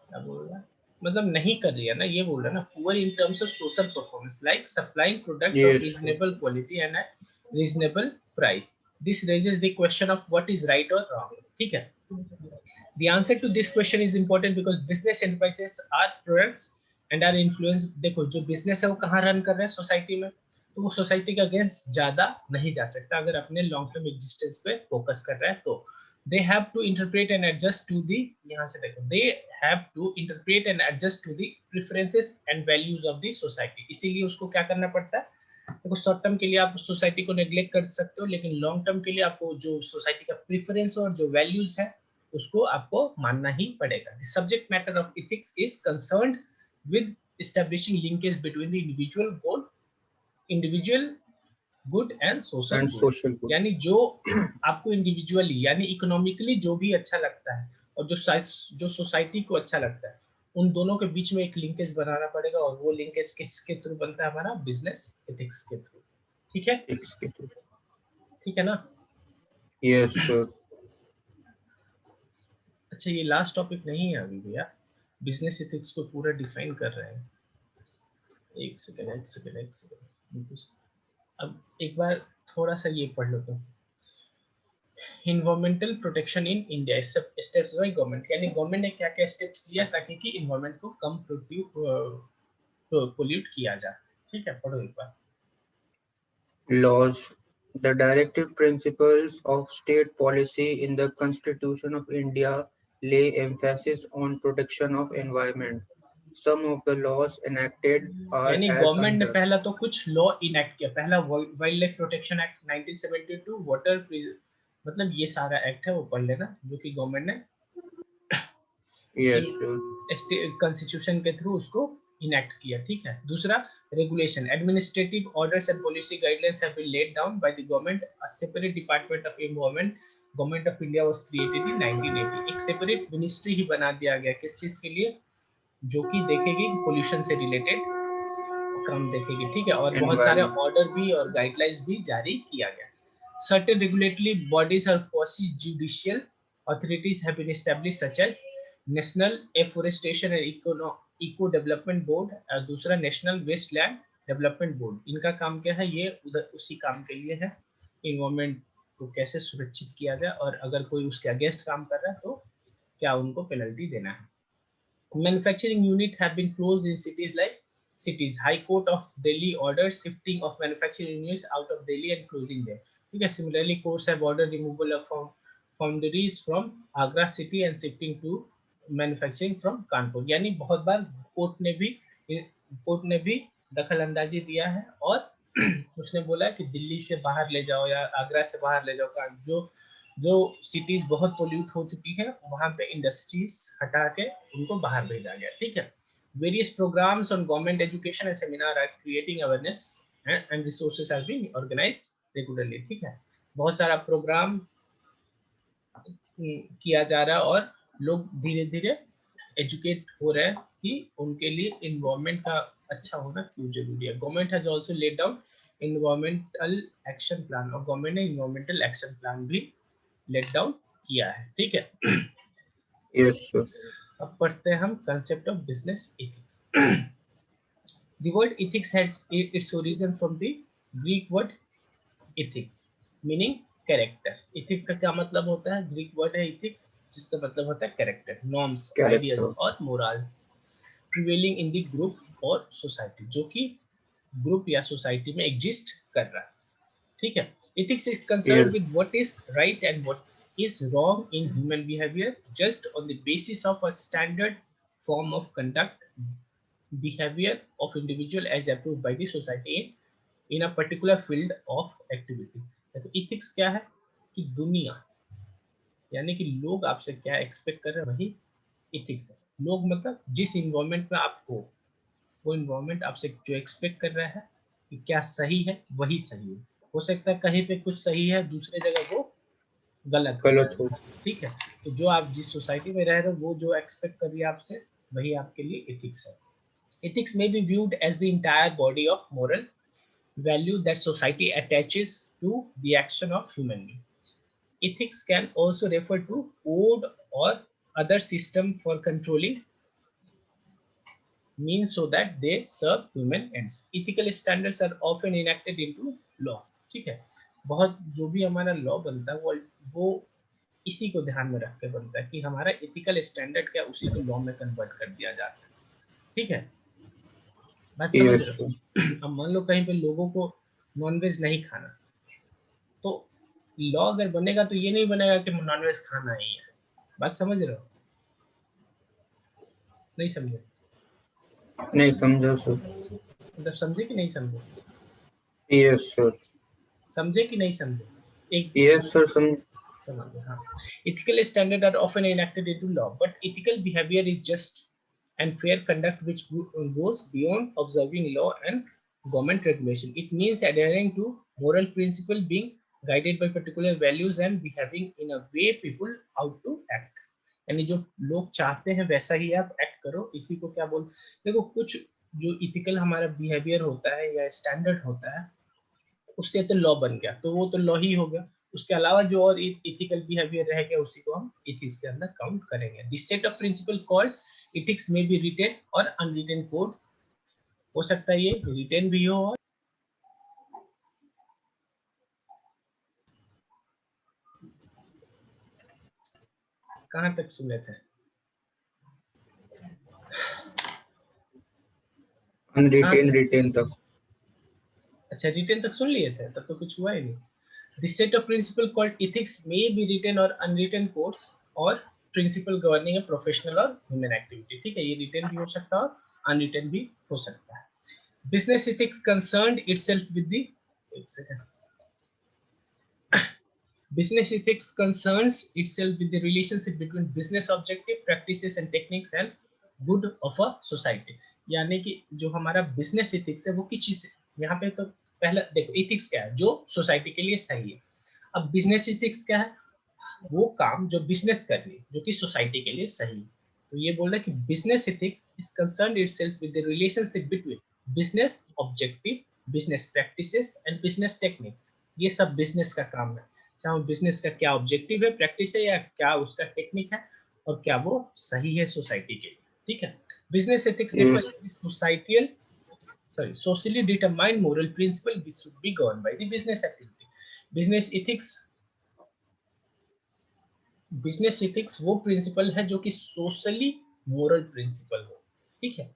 क्या बोल रहा है, मतलब नहीं कर रही है ना, ये बोल रहा है ना, poor in terms of social performance like supplying products of Yes, sir. Reasonable quality and eight reasonable price. This raises the question of what is right और रॉन्ग, ठीक है। The answer to this question is important because business enterprises are products and are influenced। देखो जो बिजनेस है वो कहाँ रन कर रहे हैं, सोसाइटी में, तो वो सोसाइटी के अगेंस्ट ज्यादा नहीं जा सकता अगर अपने लॉन्ग टर्म एग्जिस्टेंस पे फोकस कर रहा है तो। they have to interpret and adjust to the, यहाँ से देखो, they have to interpret and adjust to the preferences and values of the society। इसीलिए उसको क्या करना पड़ता है, देखो शॉर्ट टर्म के लिए आप सोसाइटी को नेग्लेक्ट कर सकते हो, लेकिन लॉन्ग टर्म के लिए आपको जो सोसाइटी का प्रेफरेंस और जो वैल्यूज है उसको आपको मानना ही पड़ेगा। The subject matter of ethics is concerned with establishing linkage between the individual good and social And good, social good. यानी जो आपको इंडिविजुअली यानी इकोनॉमिकली जो भी अच्छा लगता है और जो सोसाइटी को अच्छा लगता है, उन दोनों के बीच में एक लिंकेज बनाना पड़ेगा और वो लिंकेज किसके थ्रू बनता है, हमारा बिजनेस एथिक्स के थ्रू, ठीक है, ठीक है ना। Yes, sir. अच्छा ये लास्ट टॉपिक नहीं है अभी भैया, बिजनेस एथिक्स को पूरा डिफाइन कर रहे हैं। एक सेकंड, अब एक बार थोड़ा सा ये पढ़ लो तुम, environmental protection in India steps by government, यानी गवर्नमेंट ने क्या क्या स्टेप्स लिया ताकि कि इन्वायरमेंट को कम पोल्यूट किया जाए, ठीक है, पढ़ो एक बार। Laws. The directive principles of state policy in the Constitution of India lay emphasis on protection of environment. Some of the laws enacted are यानी as गवर्नमेंट ने under. पहला तो कुछ लॉ इनैक्ट किया, पहला wild life protection act 1972, water, मतलब ये सारा एक्ट है वो पढ़ लेना जो कि गवर्नमेंट ने Yes, sir. कॉन्स्टिट्यूशन के थ्रू उसको इनैक्ट किया, ठीक है। दूसरा regulation, administrative orders and policy guidelines have been laid down by the government, a separate department of environment government of India was created in 1980। एक सेपरेट मिनिस्ट्री ही बना दिया गया, किस चीज के लिए, जो कि देखेगी पोल्यूशन से रिलेटेड काम देखेगी, ठीक है, और बहुत सारे Environment. ऑर्डर भी और गाइडलाइंस भी जारी किया गया। Certain regulatory bodies or quasi-judicial authorities have been established such as National Afforestation and Eco Development Board और दूसरा National Wasteland Development Board। इनका काम क्या है, ये उधर उसी काम के लिए है, इन्वायरमेंट को कैसे सुरक्षित किया जाए और अगर कोई उसके अगेंस्ट काम कर रहा है तो क्या उनको पेनल्टी देना है। Manufacturing unit have been closed in cities like cities. High Court of Delhi ordered shifting of manufacturing units out of Delhi and closing them. ठीक है, similarly courts have ordered removal of foundries from Agra city and shifting to manufacturing from Kanpur। यानी बहुत बार कोर्ट ने भी दखल अंदाजी दिया है और उसने बोला कि दिल्ली से बाहर ले जाओ या आगरा से बाहर ले जाओ, जो जो सिटीज बहुत पोल्यूट हो चुकी है वहां पे इंडस्ट्रीज हटा के उनको बाहर भेजा गया, ठीक है। Various programmes on government education and seminar are creating awareness and resources are being organised regularly, ठीक है। बहुत सारा प्रोग्राम किया जा रहा है और लोग धीरे धीरे एजुकेट हो रहे हैं कि उनके लिए इन्वायरमेंट का अच्छा होना क्यों जरूरी है। Government has also laid down environmental action plan, और गवर्नमेंट ने इन्वायरमेंटल एक्शन प्लान भी लेट डाउन किया है, ठीक है। Yes, sir. अब पढ़ते हैं हम concept of business ethics. The word ethics has its origin from the Greek word ethics, meaning character. Ethics का क्या मतलब होता है? ग्रीक वर्ड है ethics, जिसका मतलब होता है character, norms, ideals character. और morals prevailing in the group और society, जो कि ग्रुप या सोसाइटी में एग्जिस्ट कर रहा है। ठीक है। ethics is concerned Yes, with what is right and what is wrong in human behavior just on the basis of a standard form of conduct behavior of individual as approved by the society in a particular field of activity। तो ethics क्या है कि दुनिया यानी कि लोग आपसे क्या एक्सपेक्ट कर रहे हैं वही ethics है। लोग मतलब जिस इन्वायरमेंट में आप वो इन्वायरमेंट आपसे जो एक्सपेक्ट कर रहा है कि क्या सही है वही सही है। हो सकता है कहीं पे कुछ सही है, दूसरे जगह वो गलत हो गलत जाए। हो। ठीक है। तो जो आप जिस सोसाइटी में रह रहे हो वो जो एक्सपेक्ट कर रही है आपसे वही आपके लिए एथिक्स है। Ethics may be viewed as the entire body of moral value that society attaches to the action of human being. Ethics can also refer to code or other system for controlling means so that they serve human ends. Ethical standards are often enacted into law. ठीक है। बहुत जो भी हमारा लॉ बनता है वो इसी को ध्यान में रख के बनता है कि हमारा एथिकल स्टैंडर्ड क्या उसी को लॉ में कन्वर्ट कर दिया जाता है। ठीक है। बात समझ Yes, रहे हो? अब मान लो कहीं पे लोगों को नॉनवेज नहीं खाना, तो लॉ अगर बनेगा तो ये नहीं बनेगा कि नॉनवेज खाना ही है। बात समझ रहे हो? नहीं समझे? नहीं समझा सर। मतलब समझे कि नहीं समझे? Yes sir. समझे कि नहीं समझे? एक Yes sir. समझे। हाँ। Ethical standards are often enacted into law, but ethical behavior is just and fair conduct which goes beyond observing law and government regulation. It means adhering to moral principle, being guided by particular values and behaving in a way people ought to act. यानी जो लोग चाहते हैं वैसा ही आप एक्ट करो, इसी को क्या बोल। देखो कुछ जो इथिकल हमारा बिहेवियर होता है या स्टैंडर्ड होता है उससे तो लॉ बन गया, तो वो तो लॉ ही हो गया। उसके अलावा जो और इथिकल बिहेवियर रह गया उसी को हम इथिक्स के अंदर काउंट करेंगे। This set of principle called ethics may be written or unwritten code. हो सकता है ये रिटेन भी हो और कहाँ तक सुने थे? Unwritten written तक। अच्छा रिटेन तक सुन लिए थे, तब तो कुछ हुआ ही नहीं। This set of principle called ethics may be written or unwritten codes और प्रिंसिपल गवर्निंग है प्रोफेशनल और ह्यूमन एक्टिविटी। ठीक है। ये रिटेन भी हो सकता है और अनरिटेन भी हो सकता है। Business ethics concerned itself with the एक second. Business ethics concerns itself with the relationship between business objective, practices and techniques and good of a society. यानी कि जो हमारा business ethics है वो किस चीज से, यहाँ पे तो पहला देखो ethics क्या है जो सोसाइटी के लिए सही है। अब business ethics क्या है? वो काम जो बिजनेस कर रही है जो कि सोसाइटी के लिए सही है। तो ये बोल रहा है कि business ethics is concerned itself with the relationship between business objective, business practices and business techniques. ये सब बिजनेस का काम है, चाहे बिजनेस का क्या ऑब्जेक्टिव है, प्रैक्टिस है या क्या उसका टेक्निक है और क्या वो सही है सोसाइटी के लिए। ठीक है। Business ethics Yes, refers to societal socially determined moral principle which should be governed by the business activity. Business ethics business ethics वो प्रिंसिपल है जो कि सोशली मोरल प्रिंसिपल हो। ठीक है।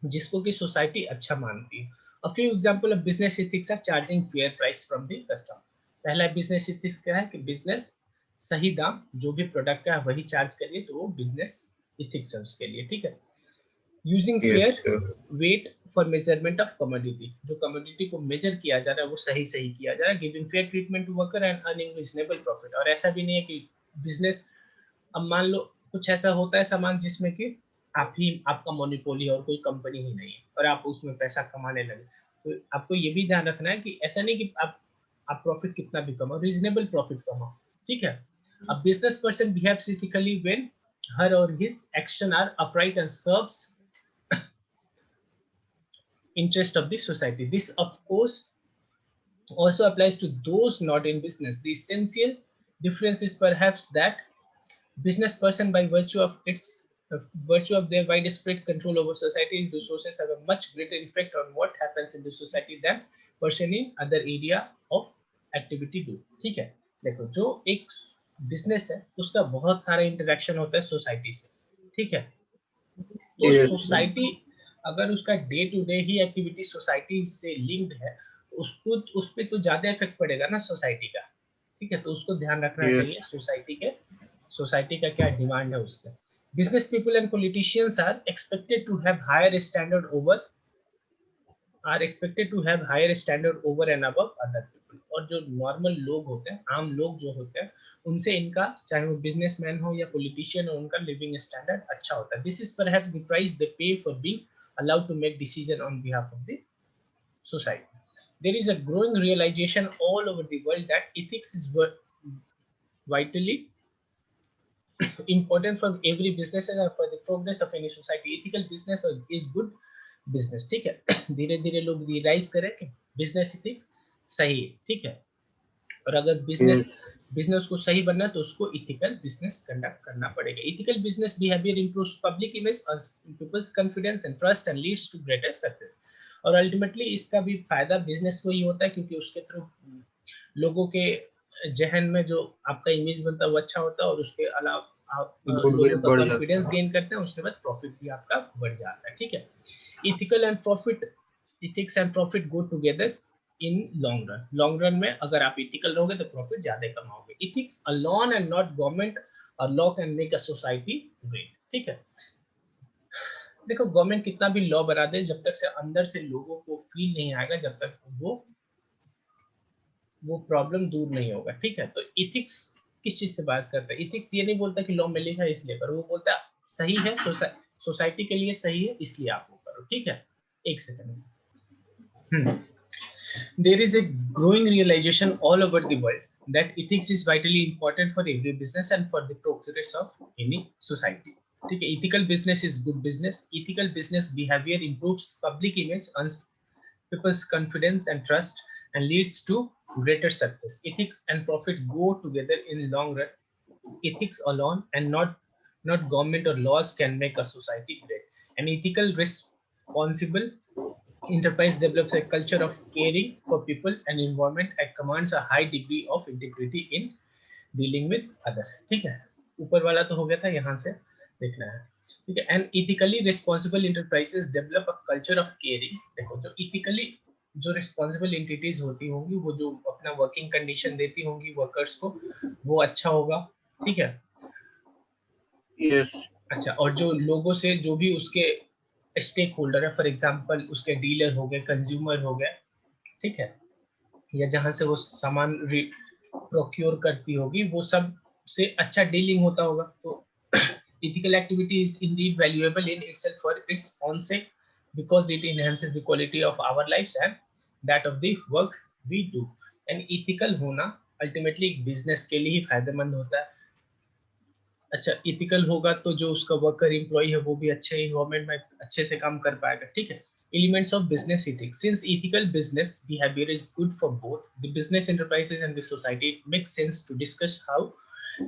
जिसको कि सोसाइटी अच्छा मानती है। A few example of business ethics are charging fair price from the customer. पहला बिजनेस एथिक्स क्या है कि बिजनेस सही दाम जो भी प्रोडक्ट का है वही चार्ज करिए, तो वो बिजनेस एथिक्स है उसके लिए। ठीक है। Using yes fair sir. Weight for measurement of commodity, जो कमोडिटी को मेजर किया जा रहा है वो सही सही किया जा रहा है। Giving fair treatment to worker and earning reasonable profit. और ऐसा भी नहीं है कि बिजनेस, अब मान लो कुछ ऐसा होता है सामान जिसमें कि आप ही आपका मोनोपोली और कोई कंपनी ही नहीं है और आप उसमें पैसा कमाने लगे, तो आपको ये भी ध्यान रखना है कि ऐसा नहीं कि आप प्रॉफिट कितना भी कमाओ, रीजनेबल प्रॉफिट कमाओ। ठीक है। A business person behaves ethically when her or his action are upright and serves interest of the society. This of course also applies to those not in business. The essential difference is perhaps that business person by virtue of its virtue of their widespread control over society, resources have a much greater effect on what happens in the society than person in other area of activity do. ठीक है, देखो जो एक बिजनेस है उसका बहुत सारा इंटरेक्शन होता है सोसाइटी से, ठीक है, तो Yes. सोसाइटी अगर उसका डे टू डे ही एक्टिविटी सोसाइटी से लिंक्ड है, उसको उस पे तो ज्यादा इफेक्ट पड़ेगा ना सोसाइटी का, ठीक है, तो उसको ध्यान रखना Yes. चाहिए सोसाइटी का क्या डिमांड है उससे. Business people and politicians are expected to have higher standard over and above other people. और जो नॉर्मल लोग होते हैं, आम लोग जो होते हैं, उनसे इनका, चाहे वो बिजनेसमैन हो या पॉलिटिशियन हो, उनका लिविंग स्टैंडर्ड अच्छा होता है. This is perhaps the price they pay for being allowed to make decision on behalf of the society. There is a growing realization all over the world that ethics is vitally important for every business and for the progress of any society. Ethical business is good business. ठीक है, धीरे धीरे लोग रियलाइज करें कि बिजनेस इथिक्स सही है, ठीक है, और अगर बिजनेस को सही बनना है तो उसको इथिकल बिजनेस कंडक्ट करना पड़ेगा. Ethical business behaviour improves public image, people's confidence and trust and leads to greater success. और अल्टीमेटली इसका भी फायदा बिजनेस को ही होता है, क्योंकि उसके थ्रू लोगों के जहन में जो आपका इमेज बनता है वो अच्छा होता है, और उसके अलावा आप लोगों का कॉन्फिडेंस गेन करते हैं, उसके बाद प्रॉफिट भी आपका बढ़ जाता है. ठीक है, ethical and profit, ethics and profit go together in long run में. अगर आप इथिकल रहोगे तो प्रॉफिट ज्यादा कमाओगे. Ethics alone and not government और law can make a society great. ठीक है, देखो गवर्नमेंट कितना भी लॉ बना दे, जब तक से अंदर से लोगों को फील नहीं आएगा, जब तक वो प्रॉब्लम दूर नहीं होगा. ठीक है, तो इथिक्स किस चीज से बात करता है? इथिक्स ये नहीं बोलता कि लॉ में लिखा है इसलिए करो, वो बोलता है सही है, सोसाइटी के लिए सही है, इसलिए आप वो करो. ठीक है, एक second. There is a growing realization all over the world that ethics is vitally important for every business and for the progress of any society. ठीक है, ethical business is good business. Ethical business behavior improves public image, earns people's confidence and trust, and leads to greater success. Ethics and profit go together in long run. Ethics alone and not government or laws can make a society great. An ethical, responsible enterprise develops a culture of caring for people and environment and commands a high degree of integrity in dealing with others. ठीक है, ऊपर वाला तो हो गया था, यहाँ से देखना है. ठीक है, and ethically responsible enterprises develop a culture of caring. देखो जो इथिकली जो रिस्पॉन्सिबल एंटिटीज होती होंगी, वो जो अपना वर्किंग कंडीशन देती होंगी वर्कर्स को, वो अच्छा होगा. ठीक है, Yes. अच्छा, और जो लोगों से जो भी उसके स्टेक होल्डर है, फॉर एग्जांपल उसके डीलर हो गए, कंज्यूमर हो गए, ठीक है, या जहां से वो सामान प्रोक्योर करती होगी, वो सब से अच्छा डीलिंग होता होगा. तो ethical activity is indeed valuable in itself for its own sake, because it enhances the quality of our lives and that of the work we do. and ethical होना ultimately बिजनेस के लिए ही फायदेमंद होता है. अच्छा, इथिकल होगा तो जो उसका वर्कर एम्प्लॉय है वो भी अच्छे इन्वायरमेंट में अच्छे से काम कर पाएगा. ठीक है, elements of business ethics. Since ethical business behavior is good for both the business enterprises and the society, it makes sense to discuss how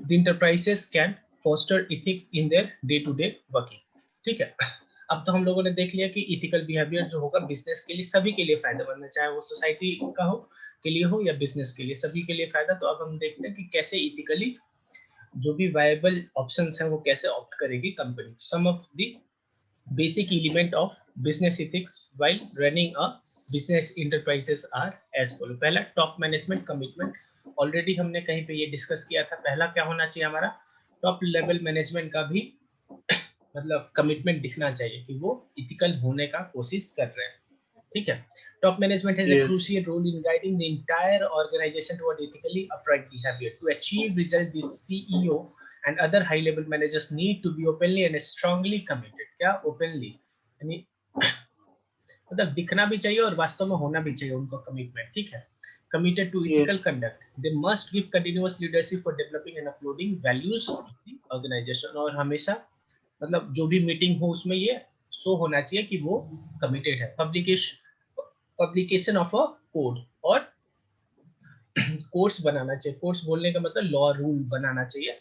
the enterprises can foster ethics in their day-to-day working. ठीक है, अब तो हम लोगों ने देख लिया कि इथिकल बिहेवियर जो होगा बिजनेस के लिए, सभी के लिए फायदेमंद है, चाहे वो सोसाइटी का हो के लिए हो या बिजनेस के लिए, सभी के लिए फायदा. तो अब हम देखते हैं कि कैसे इथिकली जो भी वायबल ऑप्शंस हैं वो कैसे ऑप्ट करेगी company. Some of the basic element of business ethics while running a business enterprises are as follow. पहला, टॉप मैनेजमेंट कमिटमेंट. ऑलरेडी हमने कहीं पे ये डिस्कस किया था. पहला क्या होना चाहिए हमारा, टॉप लेवल मैनेजमेंट का भी मतलब कमिटमेंट दिखना चाहिए कि वो इथिकल होने का कोशिश कर रहे हैं. ठीक है, top management has a crucial role in guiding the entire organization toward ethically upright behavior. To achieve result, the CEO and other high level managers need to be openly and strongly committed. क्या openly यानी मतलब दिखना भी चाहिए और वास्तव में होना भी चाहिए उनका कमिटमेंट. ठीक है, committed to ethical conduct. They must give continuous leadership for developing and uploading values of the organization. और हमेशा मतलब जो भी मीटिंग हो उसमें ये शो होना चाहिए कि वो कमिटेड है. पब्लिकेशन ऑफ अ कोड, और कोड्स बनाना चाहिए. कोड्स बोलने का मतलब लॉ रूल बनाना चाहिए.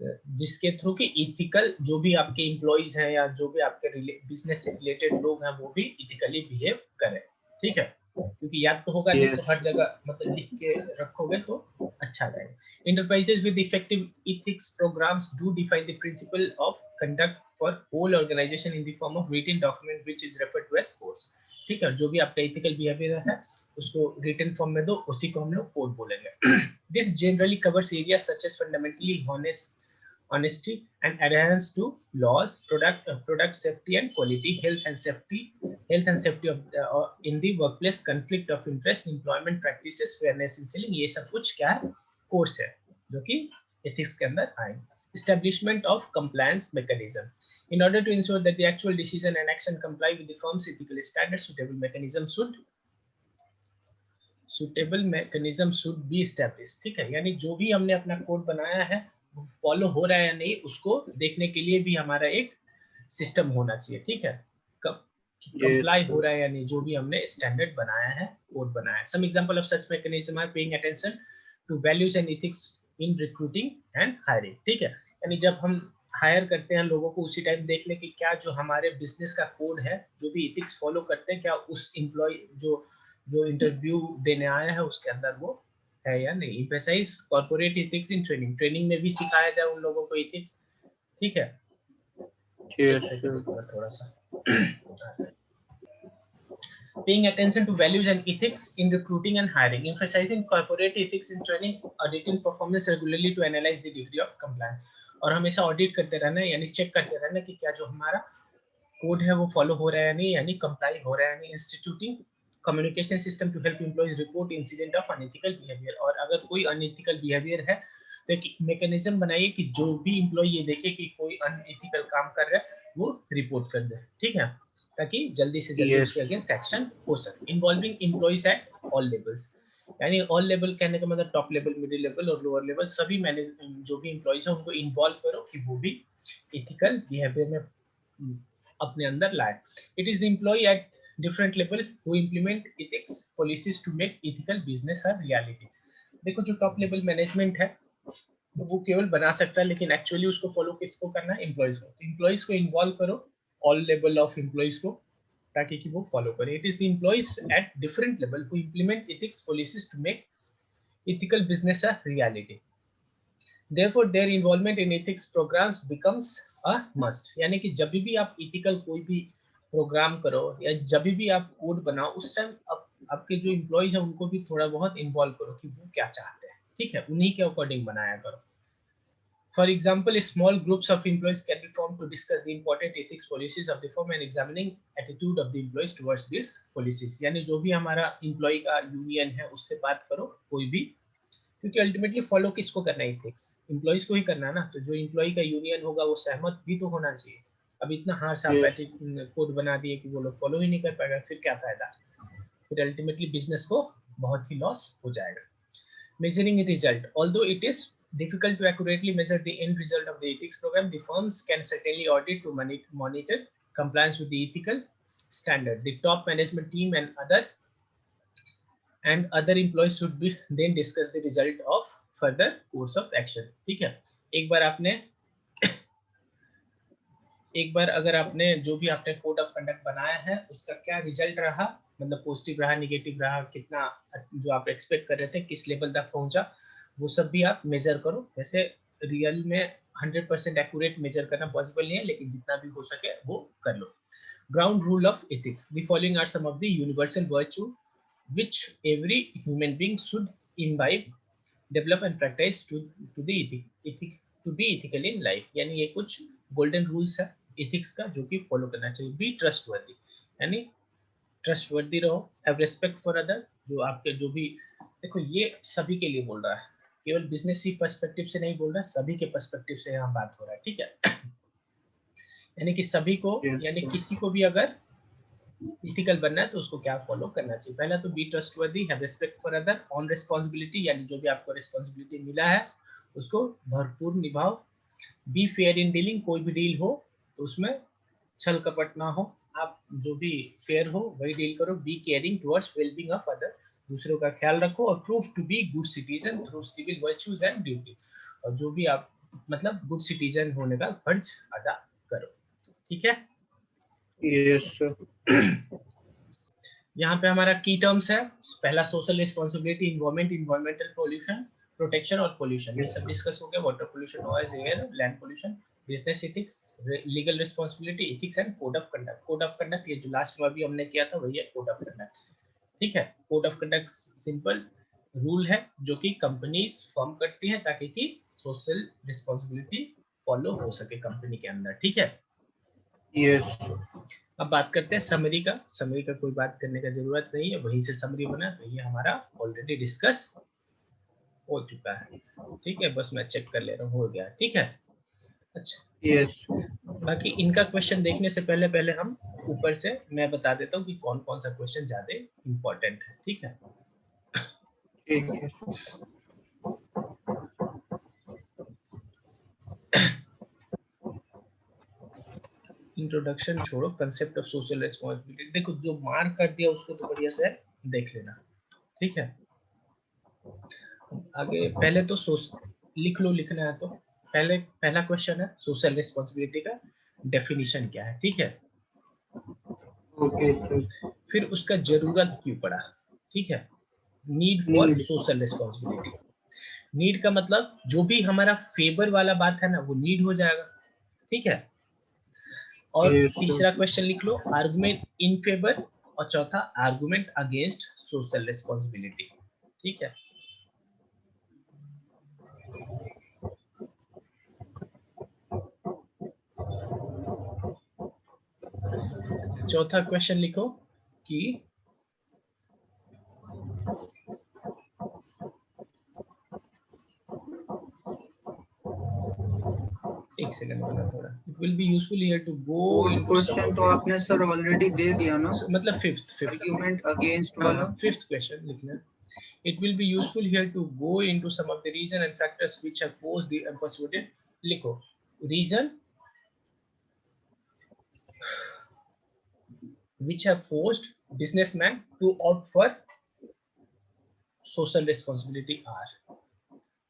जिसके थ्रू कि इथिकल जो भी आपके एम्प्लॉइज हैं या जो भी आपके बिजनेस से रिलेटेड लोग हैं वो भी इथिकली बिहेव करें, ठीक है, क्योंकि याद तो होगा नहीं तो Yes. हर जगह मतलब लिख के रखोगे तो अच्छा रहेगा. Enterprises with effective ethics programs do define the principle of conduct for whole organization in the form of written document which is referred to as codes. ठीक है, जो भी आपका ethical behavior है उसको written form में दो, उसी को हम लोग code बोलेंगे. This generally covers areas such as fundamentally honesty and adherence to laws, product safety and quality, health and safety of in the workplace, conflict of interest, employment practices, fairness in selling. ये सब कुछ क्या है, कोर्स है जो कि एथिक्स के अंदर आएंगे. Establishment of compliance mechanism. In order to ensure that the actual decision and action comply with the firm's ethical standards, suitable mechanism should be established. ठीक है, यानी जो भी हमने अपना कोड बनाया है वो फॉलो हो रहा है या नहीं उसको देखने के लिए भी हमारा एक सिस्टम होना चाहिए. ठीक है, कंप्लाई हो रहा है या नहीं जो भी हमने स्टैंडर्ड बनाया है, कोड बनाया है. Some example of such mechanism are paying attention to values and ethics in recruiting and hiring. ठीक है, यानी जब हम हायर करते हैं लोगों को उसी टाइम देख ले कि क्या जो हमारे बिजनेस का कोड है जो भी एथिक्स फॉलो करते हैं क्या उस एम्प्लॉय जो इंटरव्यू देने आया है उसके अंदर वो है या नहीं. Emphasise corporate ethics in training में भी सिखाया जाए उन लोगों को एथिक्स. ठीक है, एक सेकंड थोड़ा सा. Paying attention to values and ethics in recruiting and hiring, emphasizing corporate ethics in training, auditing performance regularly to analyze the degree of compliance. और हमेशा ऑडिट करते रहना है यानी चेक करते रहना कि क्या जो हमारा कोड है वो फॉलो हो रहा है या नहीं, यानी कंप्लाई हो रहा है या नहीं. Instituting communication system to help employees report incident of unethical behaviour. और अगर कोई अनएथिकल बिहेवियर है तो एक मैकेनिज्म बनाइए कि जो भी एम्प्लॉय ये देखे कि कोई अनएथिकल काम कर रहा है वो रिपोर्ट कर दे. ठीक है, ताकि जल्दी से जल्दी उसके अगेंस्ट एक्शन हो सके. Involving employees at all levels, यानी ऑल लेवल कहने का मतलब टॉप लेवल, मिडिल लेवल और लोअर लेवल सभी मैनेज जो भी एम्प्लॉइज है उनको इन्वॉल्व करो कि वो भी एथिकल बिहेवियर में अपने अंदर लाए. It is the employ at different level who implement ethics policies to make ethical business a reality. देखो जो टॉप लेवल मैनेजमेंट है वो केवल बना सकता है लेकिन एक्चुअली उसको फॉलो किसको करना है, एम्प्लॉइज को. एम्प्लॉइज को इन्वॉल्व करो, ऑल लेवल ऑफ एम्प्लॉइज को, ताकि कि वो फॉलो करें. It is the employees at different level who implement ethics policies to make ethical business a reality. Therefore their involvement in ethics programs becomes a must. यानी कि जब भी आप ethical कोई भी प्रोग्राम करो या जब भी आप कोड बनाओ उस टाइम आपके जो एम्प्लॉइज हैं उनको भी थोड़ा बहुत इन्वॉल्व करो कि वो क्या चाहते हैं. ठीक है, उन्हीं के अकॉर्डिंग बनाया करो. For example, small groups of employees can be formed to discuss the important ethics policies of the firm and examining attitude of the employees towards these policies. यानी जो भी हमारा एम्प्लॉय का यूनियन है उससे बात करो कोई भी, क्योंकि अल्टीमेटली फॉलो किसको करना है, एथिक्स एम्प्लॉइज को ही करना है ना. तो जो एम्प्लॉय का यूनियन होगा वो सहमत भी तो होना चाहिए. अब इतना हार्श आप कोड बना दिए कि वो लोग फॉलो ही नहीं कर पाएगा, फिर क्या फायदा, फिर अल्टीमेटली बिजनेस को बहुत ही लॉस हो जाएगा. Measuring the result. Although it is difficult to accurately measure the end result of the ethics program, the firms can certainly audit to monitor compliance with the ethical standard. The top management team and other employees should be then discuss the result of further course of action. ठीक है, एक बार अगर आपने जो भी आपने कोड ऑफ कंडक्ट बनाया है उसका क्या रिजल्ट रहा, मतलब पॉजिटिव रहा, नेगेटिव रहा, कितना जो आप एक्सपेक्ट कर रहे थे किस लेवल तक पहुंचा, वो सब भी आप मेजर करो. वैसे रियल में 100% एक्यूरेट मेजर करना पॉसिबल नहीं है लेकिन जितना भी हो सके वो कर लो. Ground rule of ethics. The following are some of the universal virtue which every human being should imbibe, develop and practice to the be ethical in life. यानी ये कुछ गोल्डन रूल्स है एथिक्स का जो कि फॉलो करना चाहिए. बी ट्रस्टवर्दी, यानी ट्रस्टवर्दी रहो. हैव रिस्पेक्ट फॉर अदर, जो आपके जो भी, देखो ये सभी के लिए बोल रहा है, केवल बिजनेस की पर्सपेक्टिव से नहीं बोल रहा, सभी के पर्सपेक्टिव से यहाँ बात हो रहा है. ठीक है, यानी कि सभी को, यानी किसी को भी अगर इथिकल बनना है तो उसको क्या फॉलो करना चाहिए. पहला तो be trustworthy, have respect for other, own responsibility, यानी जो भी आपको रिस्पांसिबिलिटी मिला है उसको भरपूर निभाओ. बी फेयर इन डीलिंग, कोई भी डील हो तो उसमें छल कपट ना हो, आप जो भी फेयर हो वही डील करो. Be caring towards wellbeing of other, दूसरों का ख्याल रखो. और prove to be good citizen through civil virtues and duty, और जो भी आप मतलब गुड सिटीजन होने का फर्ज अदा करो। ठीक है। Yes sir. यहाँ पे हमारा की टर्म्स है, पहला social responsibility, environment, environmental pollution, protection और पोल्यूशन, ये सब डिस्कस हो गया। Water pollution, noise, air, land pollution, business ethics, legal responsibility, ethics and code of conduct. Code of conduct ये जो लास्ट में अभी हमने किया था वही है कोड ऑफ कंडक्ट। ठीक है। Code of conduct simple rule है जो कि कंपनीज फॉर्म करती है ताकि कि सोशल रिस्पॉन्सिबिलिटी फॉलो हो सके कंपनी के अंदर। ठीक है। यस। अब बात करते हैं समरी का। समरी का कोई बात करने का जरूरत नहीं है, वहीं से समरी बना, तो ये हमारा ऑलरेडी डिस्कस हो चुका है। ठीक है, बस मैं चेक कर ले रहा हूँ, हो गया। ठीक है। अच्छा, यस। बाकी इनका क्वेश्चन देखने से पहले पहले हम ऊपर से मैं बता देता हूँ कि कौन कौन सा क्वेश्चन ज्यादा इंपॉर्टेंट है। ठीक है। ठीक है। इंट्रोडक्शन छोड़ो, कंसेप्ट ऑफ सोशल रिस्पॉन्सिबिलिटी देखो, जो मार्क कर दिया उसको तो बढ़िया से देख लेना। ठीक है। आगे पहले तो लिख लो, लिखना है तो पहला क्वेश्चन है सोशल रिस्पॉन्सिबिलिटी का डेफिनेशन क्या है। ठीक है। Okay sir. फिर उसका जरूरत क्यों पड़ा। ठीक है। Need for need. Social responsibility. Need का मतलब जो भी हमारा फेवर वाला बात है ना वो नीड हो जाएगा। ठीक है। और यस तीसरा सर। क्वेश्चन लिख लो, आर्गुमेंट इन फेवर, और चौथा आर्गुमेंट अगेंस्ट सोशल रिस्पॉन्सिबिलिटी। ठीक है। चौथा क्वेश्चन लिखो कि एक सेकंड बना थोड़ा, it will be useful here to go forth into some question of तो द, आपने सर ऑलरेडी दे दिया ना, मतलब फिफ्थ आर्ग्यूमेंट अगेंस्ट हाँ वाला। फिफ्थ क्वेश्चन लिखना। It will be useful here to go into some of the reason and factors which have forced the persuaded. लिखो reason which have forced businessmen to opt for social responsibility are,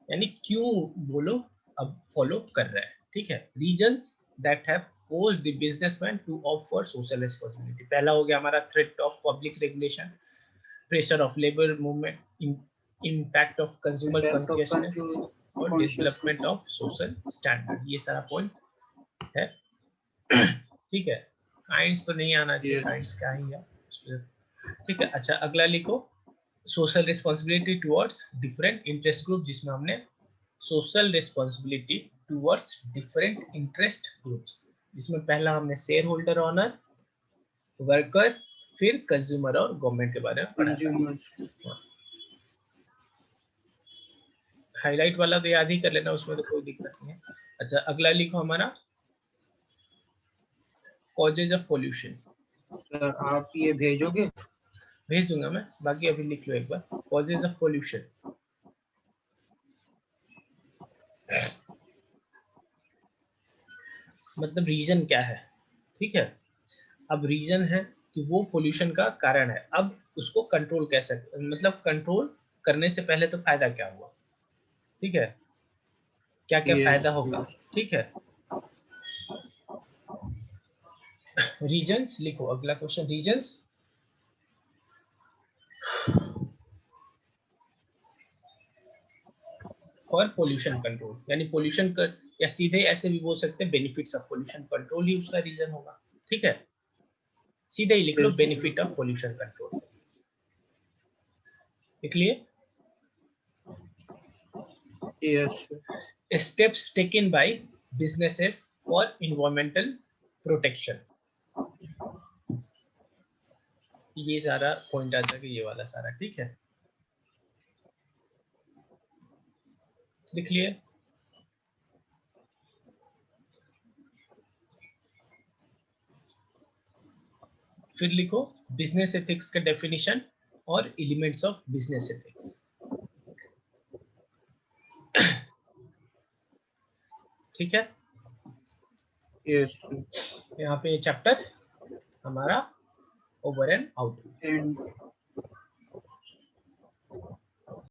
यानी क्यों वो लोग अब फॉलो कर रहे हैं। ठीक है। Reasons that have forced the businessman to opt for social responsibility, पहला हो गया हमारा threat of public regulation, pressure of labour movement, impact of consumer depth of consciousness और development consciousness. Of social standard. ये सारा पॉइंट है। ठीक है। काइंड्स तो नहीं आना चाहिए, यस। काइंड्स क्या ही है। ठीक है। अच्छा, अगला लिखो social responsibility towards different interest group, जिसमें हमने social responsibility towards different interest groups, जिसमें पहला हमने शेयर होल्डर ऑनर, वर्कर, फिर कंज्यूमर और गवर्नमेंट के बारे में पढ़ा था। कंज्यूमर। हाईलाइट वाला तो याद ही कर लेना, उसमें तो कोई दिक्कत नहीं है। अच्छा, अगला लिखो हमारा कॉजेज ऑफ पोल्यूशन। सर आप ये भेजोगे? भेज दूंगा मैं, बाकी अभी लिख लो एक बार, कॉजेज ऑफ पोल्यूशन मतलब रीजन क्या है। ठीक है। अब रीजन है कि वो पोल्यूशन का कारण है, अब उसको कंट्रोल कैसे, मतलब कंट्रोल करने से पहले तो फायदा क्या हुआ। ठीक है। क्या क्या यस फायदा होगा। सर। ठीक है। रीजंस लिखो, अगला question reasons for pollution control, यानी पोल्यूशन कर, या सीधे ऐसे भी बोल सकते हैं बेनिफिट्स ऑफ पोल्यूशन कंट्रोल ही उसका रीजन होगा। ठीक है। सीधे ही लिख लो बेनिफिट ऑफ पोल्यूशन कंट्रोल, लिख लिए। Yes. Steps taken by businesses for environmental protection, ये सारा पॉइंट आ जाएगा, ये वाला सारा। ठीक है। लिख लिए। फिर लिखो बिजनेस एथिक्स का डेफिनेशन और एलिमेंट्स ऑफ बिजनेस एथिक्स। ठीक है। यस। यहाँ पे चैप्टर हमारा ओवर एंड आउट। एंड